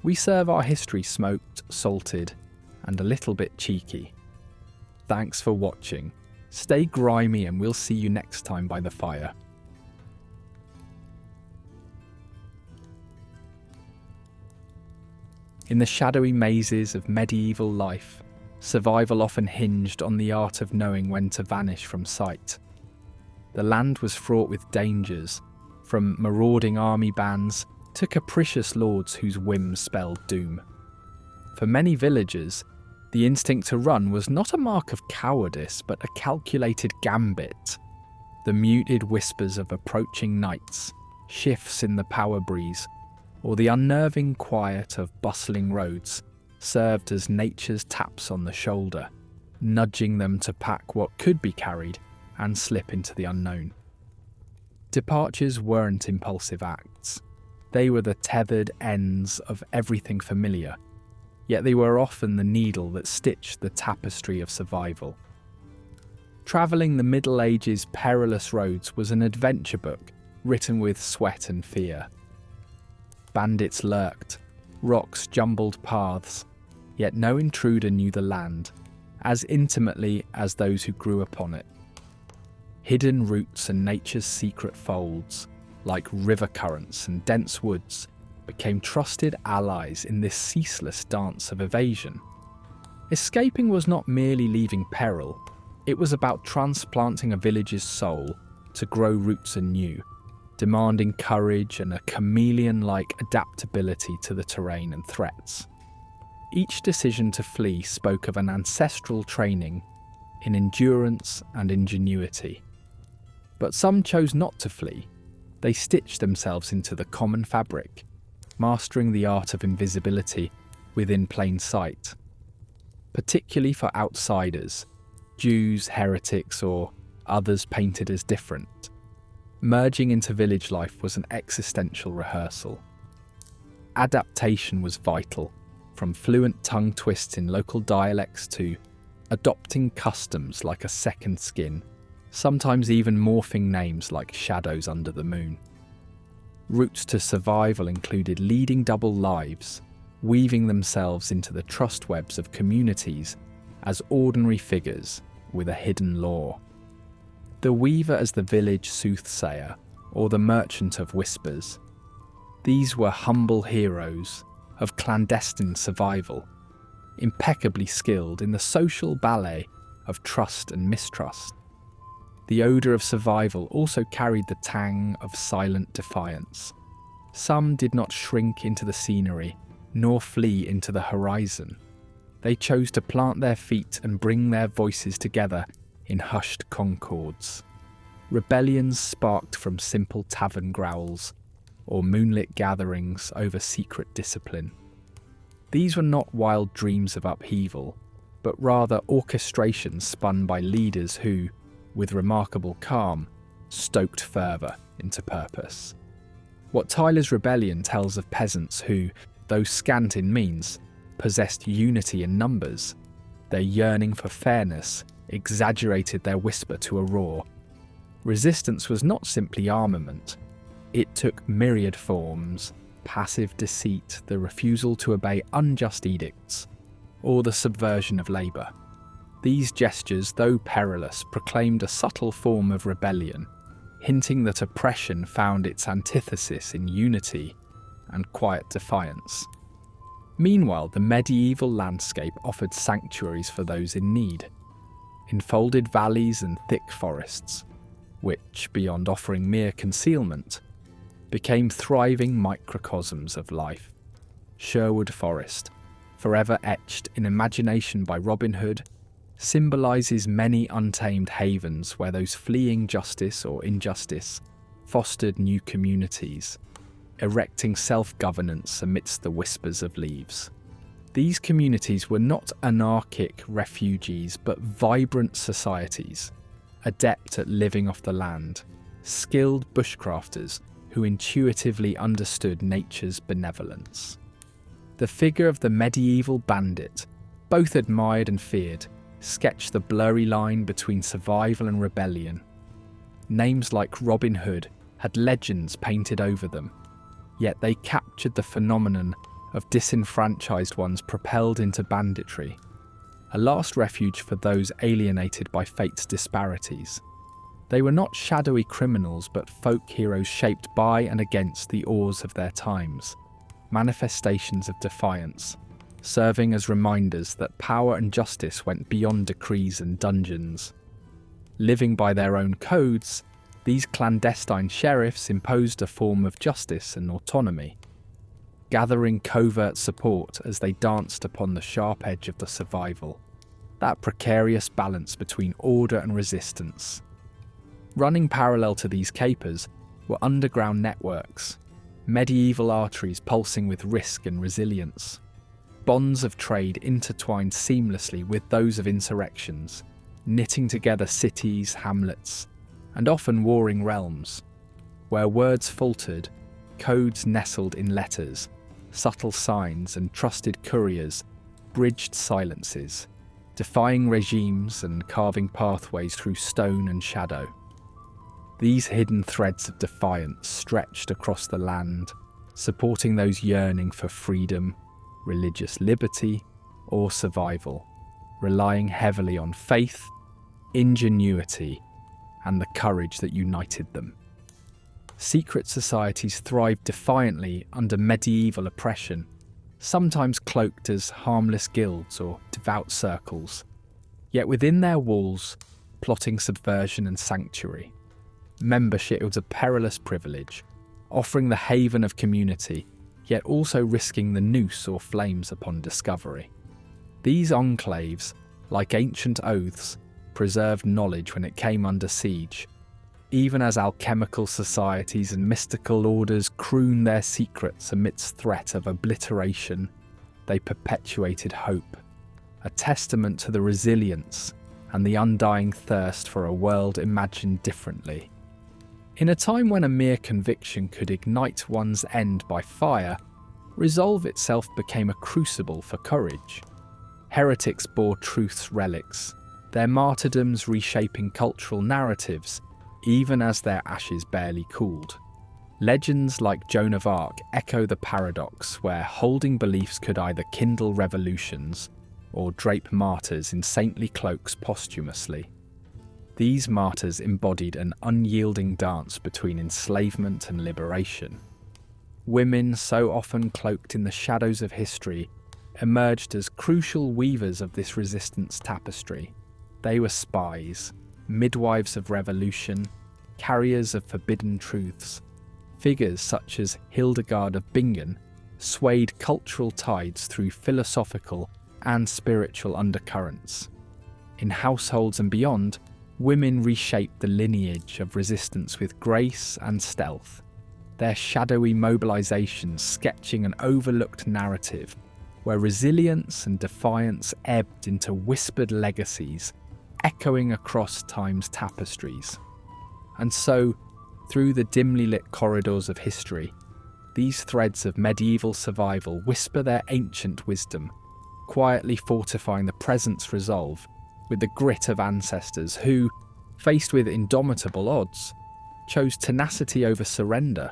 We serve our history smoked, salted, and a little bit cheeky. Thanks for watching. Stay grimy and we'll see you next time by the fire. In the shadowy mazes of medieval life, survival often hinged on the art of knowing when to vanish from sight. The land was fraught with dangers, from marauding army bands to capricious lords whose whims spelled doom. For many villagers, the instinct to run was not a mark of cowardice but a calculated gambit. The muted whispers of approaching nights, shifts in the power breeze, or the unnerving quiet of bustling roads served as nature's taps on the shoulder, nudging them to pack what could be carried and slip into the unknown. Departures weren't impulsive acts. They were the tethered ends of everything familiar, yet they were often the needle that stitched the tapestry of survival. Travelling the Middle Ages' perilous roads was an adventure book written with sweat and fear. Bandits lurked, rocks jumbled paths, yet no intruder knew the land as intimately as those who grew upon it. Hidden roots and nature's secret folds, like river currents and dense woods, became trusted allies in this ceaseless dance of evasion. Escaping was not merely leaving peril, it was about transplanting a village's soul to grow roots anew, demanding courage and a chameleon-like adaptability to the terrain and threats. Each decision to flee spoke of an ancestral training in endurance and ingenuity. But some chose not to flee. They stitched themselves into the common fabric, mastering the art of invisibility within plain sight. Particularly for outsiders, Jews, heretics, or others painted as different, merging into village life was an existential rehearsal. Adaptation was vital, from fluent tongue twists in local dialects to adopting customs like a second skin, sometimes even morphing names like shadows under the moon. Routes to survival included leading double lives, weaving themselves into the trust webs of communities as ordinary figures with a hidden lore. The weaver as the village soothsayer or the merchant of whispers. These were humble heroes of clandestine survival, impeccably skilled in the social ballet of trust and mistrust. The odour of survival also carried the tang of silent defiance. Some did not shrink into the scenery, nor flee into the horizon. They chose to plant their feet and bring their voices together in hushed concords. Rebellions sparked from simple tavern growls, or moonlit gatherings over secret discipline. These were not wild dreams of upheaval, but rather orchestrations spun by leaders who, with remarkable calm, stoked fervour into purpose. What Tyler's rebellion tells of peasants who, though scant in means, possessed unity in numbers. Their yearning for fairness exaggerated their whisper to a roar. Resistance was not simply armament. It took myriad forms: passive deceit, the refusal to obey unjust edicts, or the subversion of labour. These gestures, though perilous, proclaimed a subtle form of rebellion, hinting that oppression found its antithesis in unity and quiet defiance. Meanwhile, the medieval landscape offered sanctuaries for those in need. Enfolded valleys and thick forests, which, beyond offering mere concealment, became thriving microcosms of life. Sherwood Forest, forever etched in imagination by Robin Hood, symbolises many untamed havens where those fleeing justice or injustice fostered new communities, erecting self-governance amidst the whispers of leaves. These communities were not anarchic refugees but vibrant societies, adept at living off the land, skilled bushcrafters who intuitively understood nature's benevolence. The figure of the medieval bandit, both admired and feared, sketched the blurry line between survival and rebellion. Names like Robin Hood had legends painted over them, yet they captured the phenomenon of disenfranchised ones propelled into banditry, a last refuge for those alienated by fate's disparities. They were not shadowy criminals but folk heroes shaped by and against the oars of their times, manifestations of defiance, serving as reminders that power and justice went beyond decrees and dungeons. Living by their own codes, these clandestine sheriffs imposed a form of justice and autonomy, gathering covert support as they danced upon the sharp edge of the survival, that precarious balance between order and resistance. Running parallel to these capers were underground networks, medieval arteries pulsing with risk and resilience. Bonds of trade intertwined seamlessly with those of insurrections, knitting together cities, hamlets, and often warring realms. Where words faltered, codes nestled in letters, subtle signs and trusted couriers bridged silences, defying regimes and carving pathways through stone and shadow. These hidden threads of defiance stretched across the land, supporting those yearning for freedom, religious liberty, or survival, relying heavily on faith, ingenuity, and the courage that united them. Secret societies thrived defiantly under medieval oppression, sometimes cloaked as harmless guilds or devout circles, yet within their walls, plotting subversion and sanctuary. Membership was a perilous privilege, offering the haven of community, yet also risking the noose or flames upon discovery. These enclaves, like ancient oaths, preserved knowledge when it came under siege, even as alchemical societies and mystical orders crooned their secrets amidst threat of obliteration. they perpetuated hope, a testament to the resilience and the undying thirst for a world imagined differently. In a time when a mere conviction could ignite one's end by fire, resolve itself became a crucible for courage. Heretics bore truth's relics, their martyrdoms reshaping cultural narratives, even as their ashes barely cooled. Legends like Joan of Arc echo the paradox where holding beliefs could either kindle revolutions or drape martyrs in saintly cloaks posthumously. These martyrs embodied an unyielding dance between enslavement and liberation. Women, so often cloaked in the shadows of history, emerged as crucial weavers of this resistance tapestry. They were spies, midwives of revolution, carriers of forbidden truths. Figures such as Hildegard of Bingen swayed cultural tides through philosophical and spiritual undercurrents. In households and beyond, women reshaped the lineage of resistance with grace and stealth, their shadowy mobilizations sketching an overlooked narrative where resilience and defiance ebbed into whispered legacies, echoing across time's tapestries. And so, through the dimly lit corridors of history, these threads of medieval survival whisper their ancient wisdom, quietly fortifying the present's resolve with the grit of ancestors who, faced with indomitable odds, chose tenacity over surrender,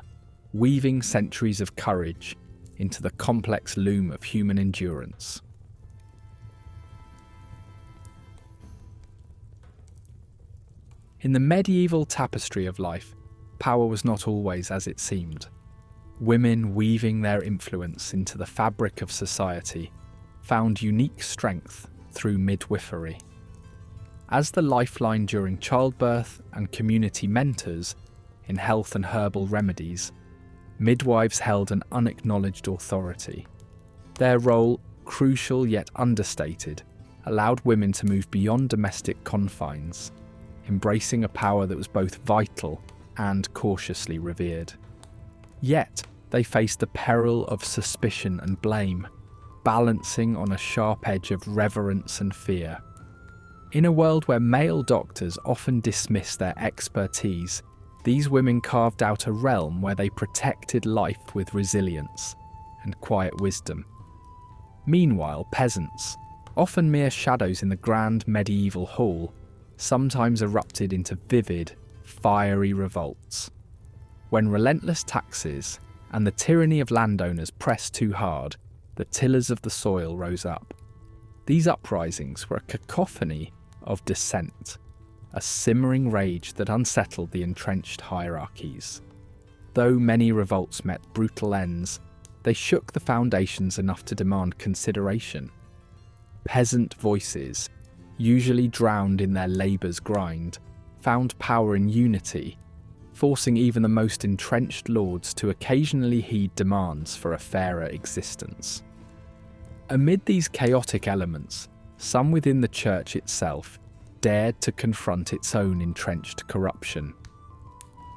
weaving centuries of courage into the complex loom of human endurance. In the medieval tapestry of life, power was not always as it seemed. Women weaving their influence into the fabric of society found unique strength through midwifery. As the lifeline during childbirth and community mentors in health and herbal remedies, midwives held an unacknowledged authority. Their role, crucial yet understated, allowed women to move beyond domestic confines, embracing a power that was both vital and cautiously revered. Yet, they faced the peril of suspicion and blame, balancing on a sharp edge of reverence and fear. In a world where male doctors often dismiss their expertise, these women carved out a realm where they protected life with resilience and quiet wisdom. Meanwhile, peasants, often mere shadows in the grand medieval hall, sometimes erupted into vivid, fiery revolts. When relentless taxes and the tyranny of landowners pressed too hard, the tillers of the soil rose up. These uprisings were a cacophony of dissent, a simmering rage that unsettled the entrenched hierarchies. Though many revolts met brutal ends, they shook the foundations enough to demand consideration. Peasant voices, usually drowned in their labour's grind, found power in unity, forcing even the most entrenched lords to occasionally heed demands for a fairer existence. Amid these chaotic elements, some within the church itself dared to confront its own entrenched corruption.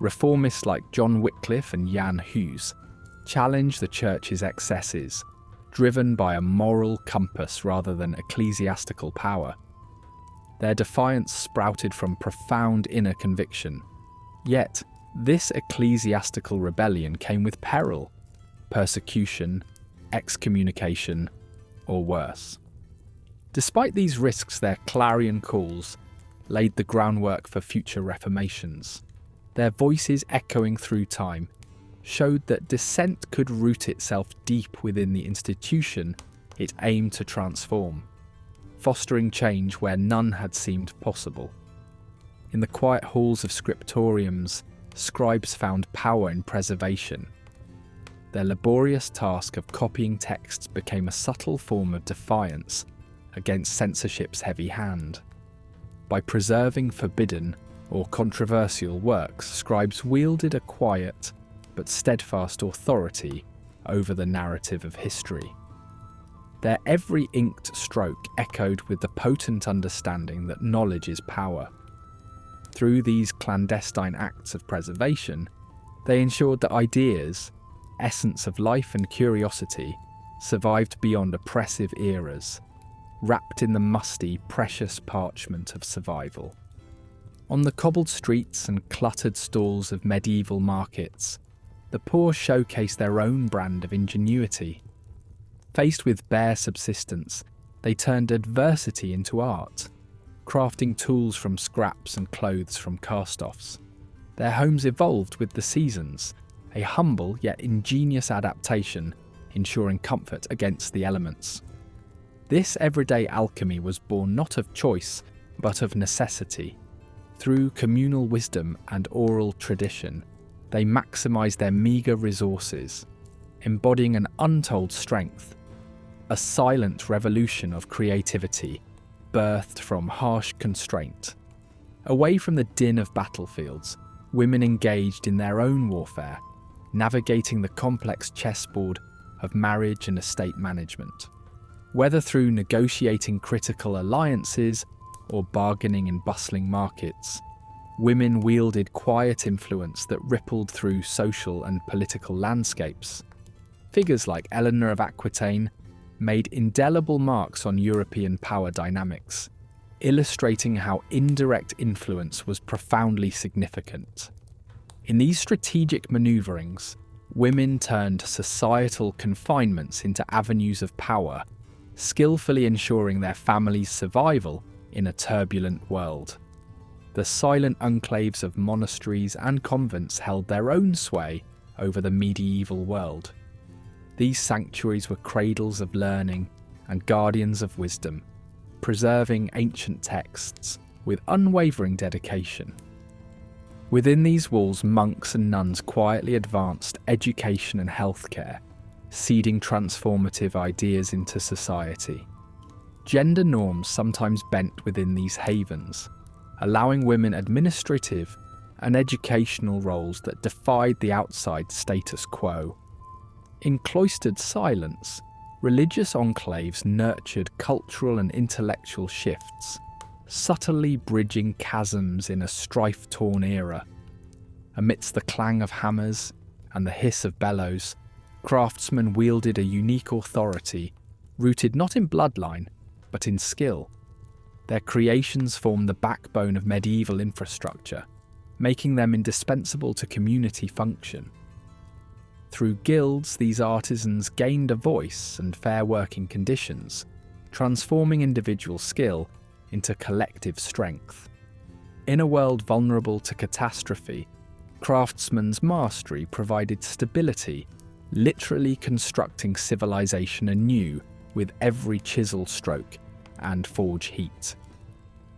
Reformists like John Wycliffe and Jan Hus challenged the church's excesses, driven by a moral compass rather than ecclesiastical power. Their defiance sprouted from profound inner conviction. Yet, this ecclesiastical rebellion came with peril, persecution, excommunication, or worse. Despite these risks, their clarion calls laid the groundwork for future reformations. Their voices echoing through time showed that dissent could root itself deep within the institution it aimed to transform, fostering change where none had seemed possible. In the quiet halls of scriptoriums, scribes found power in preservation. Their laborious task of copying texts became a subtle form of defiance against censorship's heavy hand. By preserving forbidden or controversial works, scribes wielded a quiet but steadfast authority over the narrative of history. Their every inked stroke echoed with the potent understanding that knowledge is power. Through these clandestine acts of preservation, they ensured that ideas, essence of life and curiosity, survived beyond oppressive eras, wrapped in the musty, precious parchment of survival. On the cobbled streets and cluttered stalls of medieval markets, the poor showcased their own brand of ingenuity. Faced with bare subsistence, they turned adversity into art, crafting tools from scraps and clothes from cast-offs. Their homes evolved with the seasons, a humble yet ingenious adaptation, ensuring comfort against the elements. This everyday alchemy was born not of choice, but of necessity. Through communal wisdom and oral tradition, they maximised their meagre resources, embodying an untold strength, a silent revolution of creativity, birthed from harsh constraint. Away from the din of battlefields, women engaged in their own warfare, navigating the complex chessboard of marriage and estate management. Whether through negotiating critical alliances or bargaining in bustling markets, women wielded quiet influence that rippled through social and political landscapes. Figures like Eleanor of Aquitaine made indelible marks on European power dynamics, illustrating how indirect influence was profoundly significant. In these strategic manoeuvrings, women turned societal confinements into avenues of power, skillfully ensuring their family's survival in a turbulent world. The silent enclaves of monasteries and convents held their own sway over the medieval world. These sanctuaries were cradles of learning and guardians of wisdom, preserving ancient texts with unwavering dedication. Within these walls, monks and nuns quietly advanced education and healthcare, seeding transformative ideas into society. Gender norms sometimes bent within these havens, allowing women administrative and educational roles that defied the outside status quo. In cloistered silence, religious enclaves nurtured cultural and intellectual shifts, subtly bridging chasms in a strife-torn era. Amidst the clang of hammers and the hiss of bellows, craftsmen wielded a unique authority, rooted not in bloodline, but in skill. Their creations formed the backbone of medieval infrastructure, making them indispensable to community function. Through guilds, these artisans gained a voice and fair working conditions, transforming individual skill into collective strength. In a world vulnerable to catastrophe, craftsmen's mastery provided stability, literally constructing civilization anew with every chisel stroke and forge heat.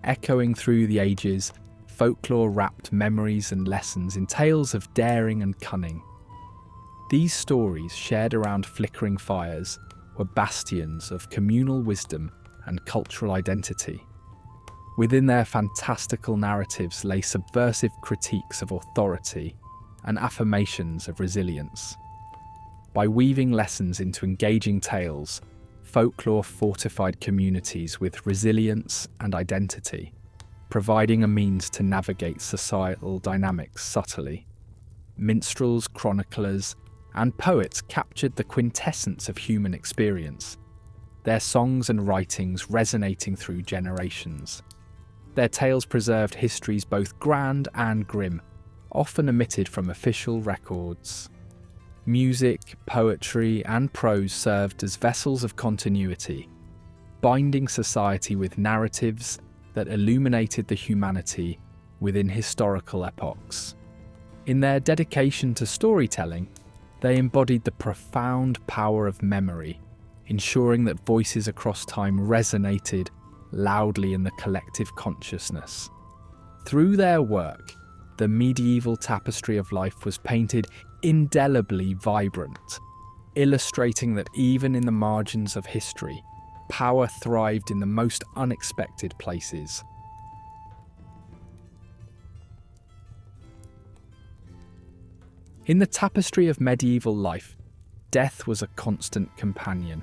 Echoing through the ages, folklore wrapped memories and lessons in tales of daring and cunning. These stories, shared around flickering fires, were bastions of communal wisdom and cultural identity. Within their fantastical narratives lay subversive critiques of authority and affirmations of resilience. By weaving lessons into engaging tales, folklore fortified communities with resilience and identity, providing a means to navigate societal dynamics subtly. Minstrels, chroniclers, and poets captured the quintessence of human experience, their songs and writings resonating through generations. Their tales preserved histories both grand and grim, often omitted from official records. Music, poetry, and prose served as vessels of continuity, binding society with narratives that illuminated the humanity within historical epochs. In their dedication to storytelling, they embodied the profound power of memory, ensuring that voices across time resonated loudly in the collective consciousness. Through their work, the medieval tapestry of life was painted indelibly vibrant, illustrating that even in the margins of history, power thrived in the most unexpected places. In the tapestry of medieval life, death was a constant companion,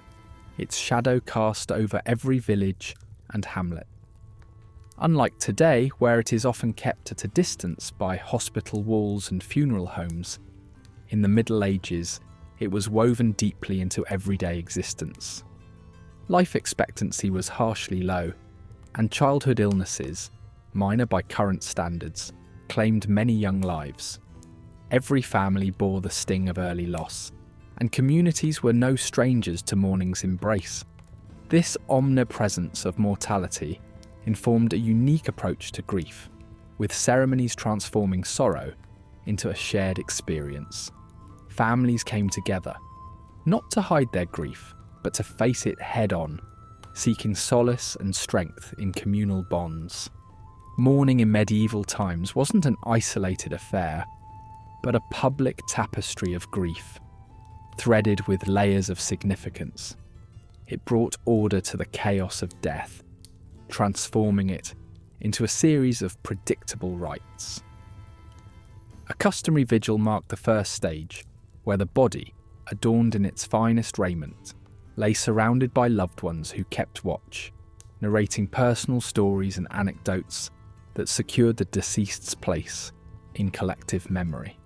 its shadow cast over every village and hamlet. Unlike today, where it is often kept at a distance by hospital walls and funeral homes, in the Middle Ages, it was woven deeply into everyday existence. Life expectancy was harshly low, and childhood illnesses, minor by current standards, claimed many young lives. Every family bore the sting of early loss, and communities were no strangers to mourning's embrace. This omnipresence of mortality informed a unique approach to grief, with ceremonies transforming sorrow into a shared experience. Families came together, not to hide their grief, but to face it head-on, seeking solace and strength in communal bonds. Mourning in medieval times wasn't an isolated affair, but a public tapestry of grief, threaded with layers of significance. It brought order to the chaos of death, transforming it into a series of predictable rites. A customary vigil marked the first stage, where the body, adorned in its finest raiment, lay surrounded by loved ones who kept watch, narrating personal stories and anecdotes that secured the deceased's place in collective memory.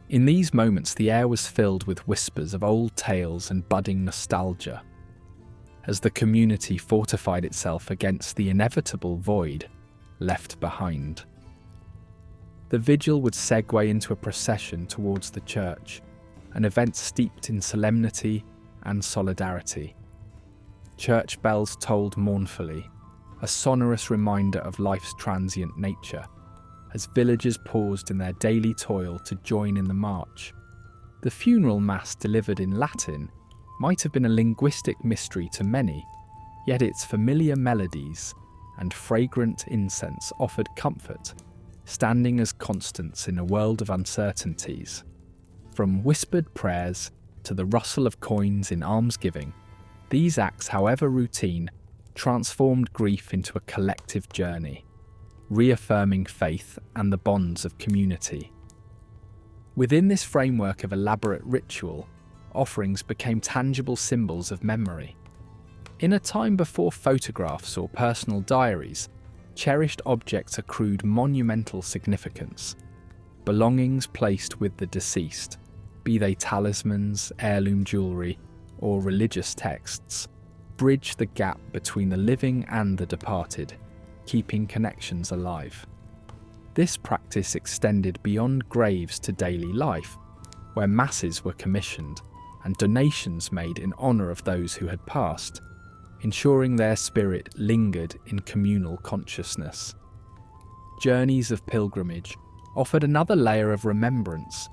In these moments, the air was filled with whispers of old tales and budding nostalgia, as the community fortified itself against the inevitable void left behind. The vigil would segue into a procession towards the church, an event steeped in solemnity and solidarity. Church bells tolled mournfully, a sonorous reminder of life's transient nature, as villagers paused in their daily toil to join in the march. The funeral mass, delivered in Latin, might have been a linguistic mystery to many, yet its familiar melodies and fragrant incense offered comfort, standing as constants in a world of uncertainties. From whispered prayers to the rustle of coins in almsgiving, these acts, however routine, transformed grief into a collective journey, reaffirming faith and the bonds of community. Within this framework of elaborate ritual, offerings became tangible symbols of memory. In a time before photographs or personal diaries, cherished objects accrued monumental significance. Belongings placed with the deceased, be they talismans, heirloom jewellery, or religious texts, bridged the gap between the living and the departed, keeping connections alive. This practice extended beyond graves to daily life, where masses were commissioned and donations made in honour of those who had passed, ensuring their spirit lingered in communal consciousness. Journeys of pilgrimage offered another layer of remembrance,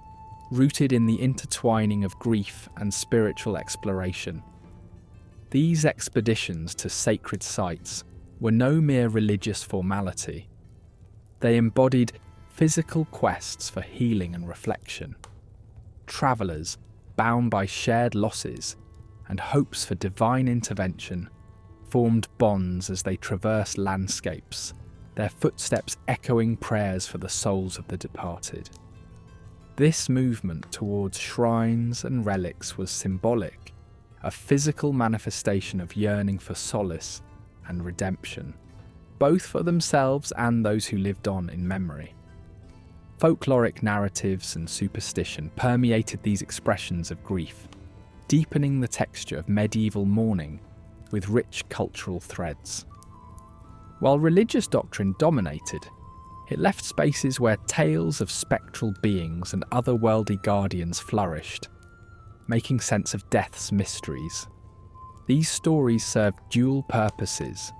rooted in the intertwining of grief and spiritual exploration. These expeditions to sacred sites were no mere religious formality. They embodied physical quests for healing and reflection. Travellers, bound by shared losses and hopes for divine intervention, formed bonds as they traversed landscapes, their footsteps echoing prayers for the souls of the departed. This movement towards shrines and relics was symbolic, a physical manifestation of yearning for solace and redemption, both for themselves and those who lived on in memory. Folkloric narratives and superstition permeated these expressions of grief, deepening the texture of medieval mourning with rich cultural threads. While religious doctrine dominated, it left spaces where tales of spectral beings and otherworldly guardians flourished, making sense of death's mysteries. These stories served dual purposes.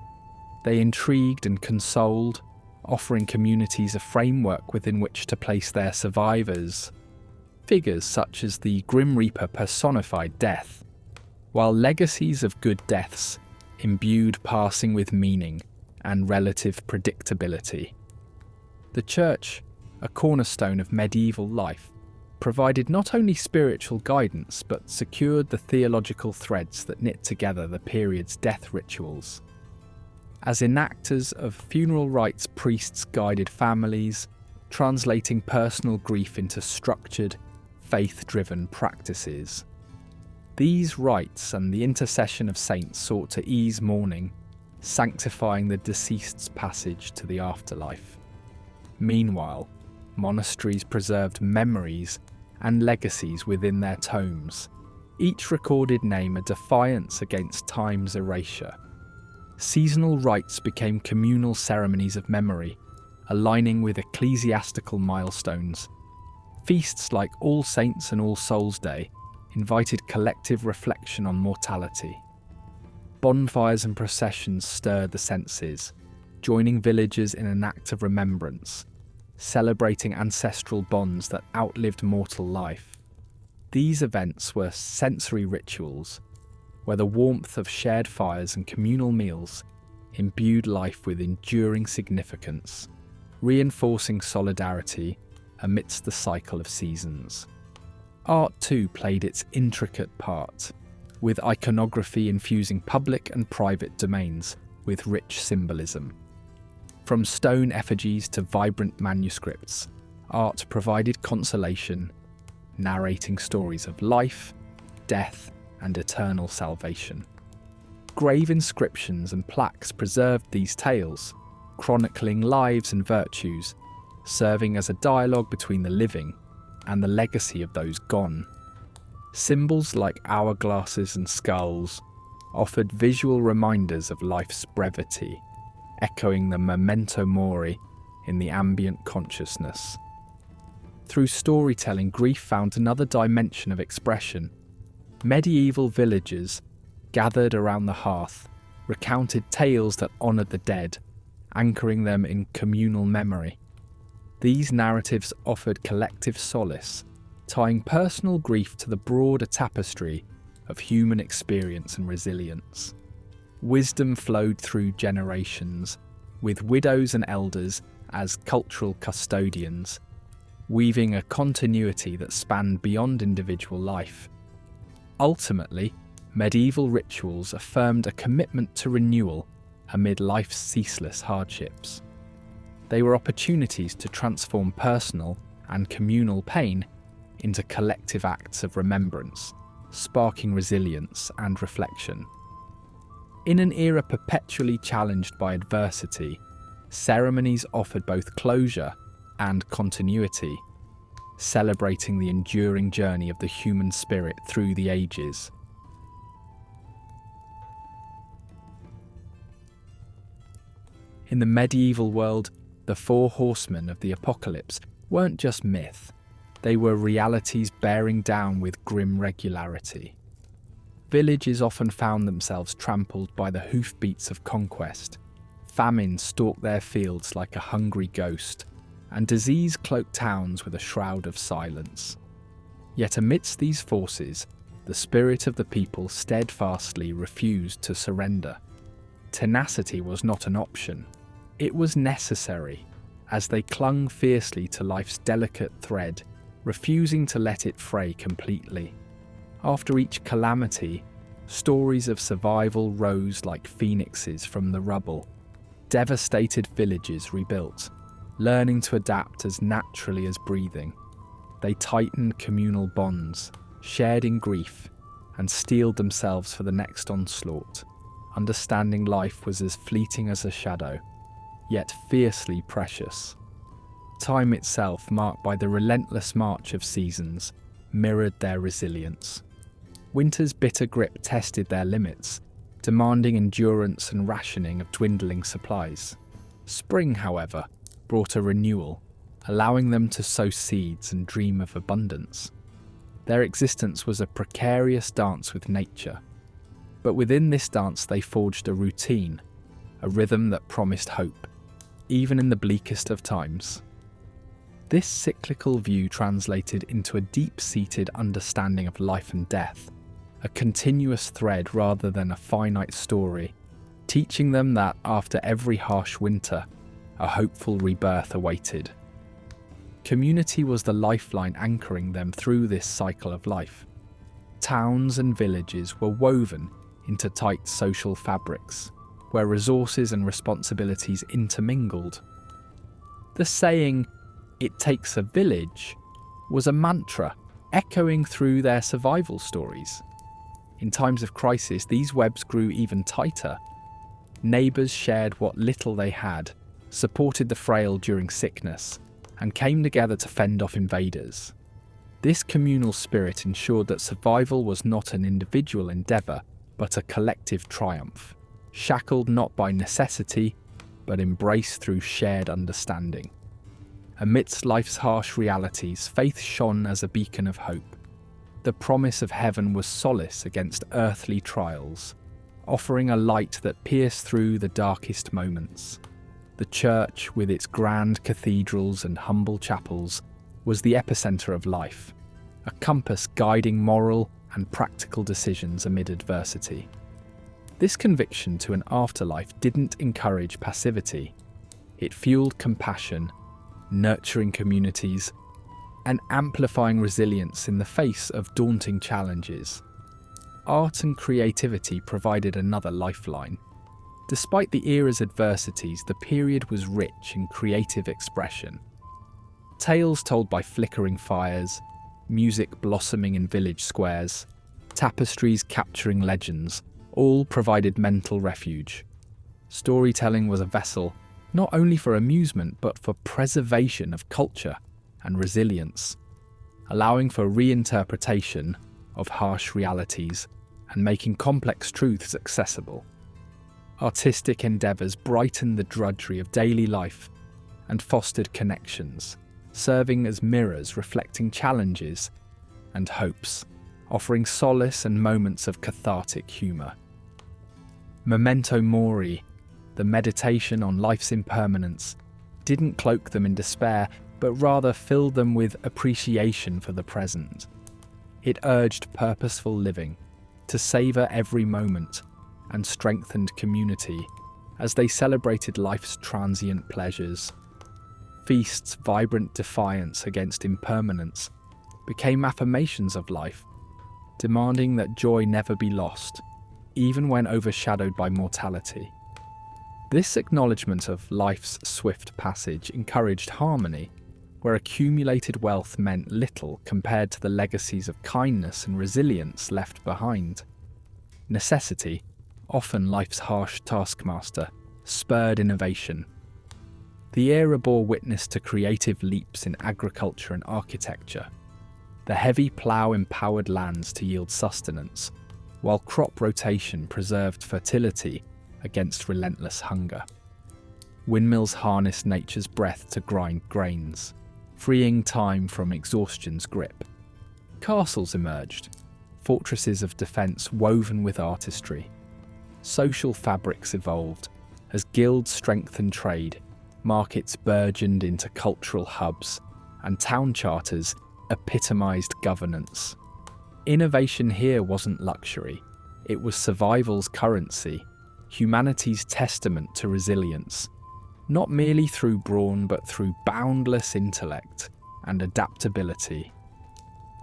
They intrigued and consoled, offering communities a framework within which to place their survivors. Figures such as the Grim Reaper personified death, while legacies of good deaths imbued passing with meaning and relative predictability. The church, a cornerstone of medieval life, provided not only spiritual guidance but secured the theological threads that knit together the period's death rituals. As enactors of funeral rites, priests guided families, translating personal grief into structured, faith-driven practices. These rites and the intercession of saints sought to ease mourning, sanctifying the deceased's passage to the afterlife. Meanwhile, monasteries preserved memories and legacies within their tomes, each recorded name a defiance against time's erasure. Seasonal rites became communal ceremonies of memory, aligning with ecclesiastical milestones. Feasts like All Saints and All Souls' Day invited collective reflection on mortality. Bonfires and processions stirred the senses, joining villagers in an act of remembrance, celebrating ancestral bonds that outlived mortal life. These events were sensory rituals, where the warmth of shared fires and communal meals imbued life with enduring significance, reinforcing solidarity amidst the cycle of seasons. Art too played its intricate part, with iconography infusing public and private domains with rich symbolism. From stone effigies to vibrant manuscripts, art provided consolation, narrating stories of life, death, and eternal salvation. Grave inscriptions and plaques preserved these tales, chronicling lives and virtues, serving as a dialogue between the living and the legacy of those gone. Symbols like hourglasses and skulls offered visual reminders of life's brevity, echoing the memento mori in the ambient consciousness. Through storytelling, grief found another dimension of expression. Medieval villagers, gathered around the hearth, recounted tales that honoured the dead, anchoring them in communal memory. These narratives offered collective solace, tying personal grief to the broader tapestry of human experience and resilience. Wisdom flowed through generations, with widows and elders as cultural custodians, weaving a continuity that spanned beyond individual life. Ultimately, medieval rituals affirmed a commitment to renewal amid life's ceaseless hardships. They were opportunities to transform personal and communal pain into collective acts of remembrance, sparking resilience and reflection. In an era perpetually challenged by adversity, ceremonies offered both closure and continuity, celebrating the enduring journey of the human spirit through the ages. In the medieval world, the four horsemen of the apocalypse weren't just myth, they were realities bearing down with grim regularity. Villages often found themselves trampled by the hoofbeats of conquest. Famine stalked their fields like a hungry ghost, and disease cloaked towns with a shroud of silence. Yet amidst these forces, the spirit of the people steadfastly refused to surrender. Tenacity was not an option, it was necessary, as they clung fiercely to life's delicate thread, refusing to let it fray completely. After each calamity, stories of survival rose like phoenixes from the rubble. Devastated villages rebuilt, learning to adapt as naturally as breathing. They tightened communal bonds, shared in grief, and steeled themselves for the next onslaught, understanding life was as fleeting as a shadow, yet fiercely precious. Time itself, marked by the relentless march of seasons, mirrored their resilience. Winter's bitter grip tested their limits, demanding endurance and rationing of dwindling supplies. Spring, however, brought a renewal, allowing them to sow seeds and dream of abundance. Their existence was a precarious dance with nature, but within this dance they forged a routine, a rhythm that promised hope, even in the bleakest of times. This cyclical view translated into a deep-seated understanding of life and death, a continuous thread rather than a finite story, teaching them that after every harsh winter, a hopeful rebirth awaited. Community was the lifeline anchoring them through this cycle of life. Towns and villages were woven into tight social fabrics, where resources and responsibilities intermingled. The saying, "It takes a village," was a mantra echoing through their survival stories. In times of crisis, these webs grew even tighter. Neighbours shared what little they had, supported the frail during sickness, and came together to fend off invaders. This communal spirit ensured that survival was not an individual endeavour, but a collective triumph, shackled not by necessity, but embraced through shared understanding. Amidst life's harsh realities, faith shone as a beacon of hope. The promise of heaven was solace against earthly trials, offering a light that pierced through the darkest moments. The church, with its grand cathedrals and humble chapels, was the epicenter of life, a compass guiding moral and practical decisions amid adversity. This conviction to an afterlife didn't encourage passivity. It fueled compassion, nurturing communities, and amplifying resilience in the face of daunting challenges. Art and creativity provided another lifeline. Despite the era's adversities, the period was rich in creative expression. Tales told by flickering fires, music blossoming in village squares, tapestries capturing legends, all provided mental refuge. Storytelling was a vessel not only for amusement but for preservation of culture and resilience, allowing for reinterpretation of harsh realities and making complex truths accessible. Artistic endeavours brightened the drudgery of daily life and fostered connections, serving as mirrors reflecting challenges and hopes, offering solace and moments of cathartic humour. Memento mori, the meditation on life's impermanence, didn't cloak them in despair, but rather filled them with appreciation for the present. It urged purposeful living, to savour every moment, and strengthened community as they celebrated life's transient pleasures. Feasts' vibrant defiance against impermanence became affirmations of life, demanding that joy never be lost, even when overshadowed by mortality. This acknowledgement of life's swift passage encouraged harmony, where accumulated wealth meant little compared to the legacies of kindness and resilience left behind. Necessity, often life's harsh taskmaster, spurred innovation. The era bore witness to creative leaps in agriculture and architecture. The heavy plough empowered lands to yield sustenance, while crop rotation preserved fertility against relentless hunger. Windmills harnessed nature's breath to grind grains, freeing time from exhaustion's grip. Castles emerged, fortresses of defence woven with artistry. Social fabrics evolved as guilds strengthened trade, markets burgeoned into cultural hubs, and town charters epitomised governance. Innovation here wasn't luxury, it was survival's currency, humanity's testament to resilience, not merely through brawn but through boundless intellect and adaptability.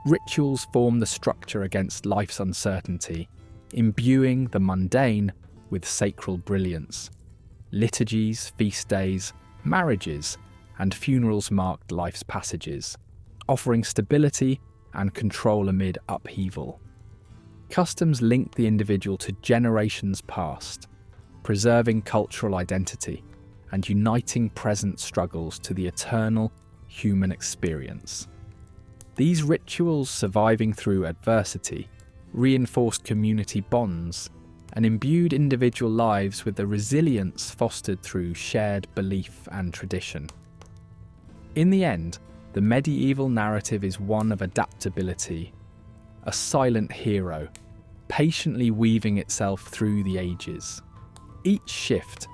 Rituals form the structure against life's uncertainty, imbuing the mundane with sacral brilliance. Liturgies, feast days, marriages, and funerals marked life's passages, offering stability and control amid upheaval. Customs linked the individual to generations past, preserving cultural identity and uniting present struggles to the eternal human experience. These rituals, surviving through adversity, reinforced community bonds and imbued individual lives with the resilience fostered through shared belief and tradition. In the end, the medieval narrative is one of adaptability, a silent hero, patiently weaving itself through the ages. Each shift,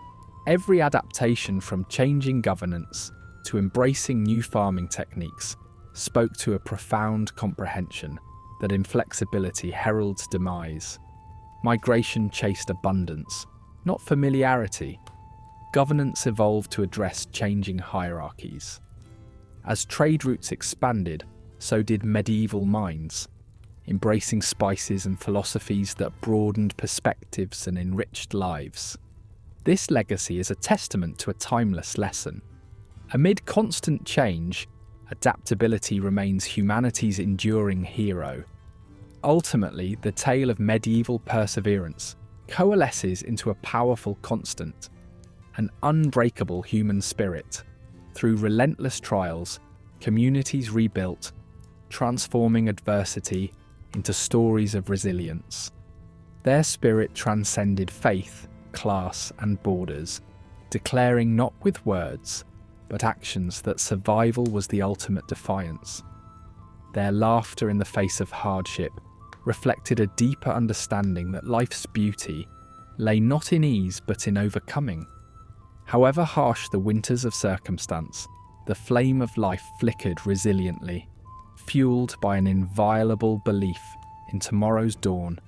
every adaptation from changing governance to embracing new farming techniques, spoke to a profound comprehension that inflexibility heralds demise. Migration chased abundance, not familiarity. Governance evolved to address changing hierarchies. As trade routes expanded, so did medieval minds, embracing spices and philosophies that broadened perspectives and enriched lives. This legacy is a testament to a timeless lesson. Amid constant change, adaptability remains humanity's enduring hero. Ultimately, the tale of medieval perseverance coalesces into a powerful constant, an unbreakable human spirit. Through relentless trials, communities rebuilt, transforming adversity into stories of resilience. Their spirit transcended faith, class, and borders, declaring not with words, but actions that survival was the ultimate defiance. Their laughter in the face of hardship reflected a deeper understanding that life's beauty lay not in ease but in overcoming. However harsh the winters of circumstance, the flame of life flickered resiliently, fueled by an inviolable belief in tomorrow's dawn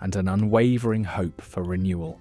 and an unwavering hope for renewal.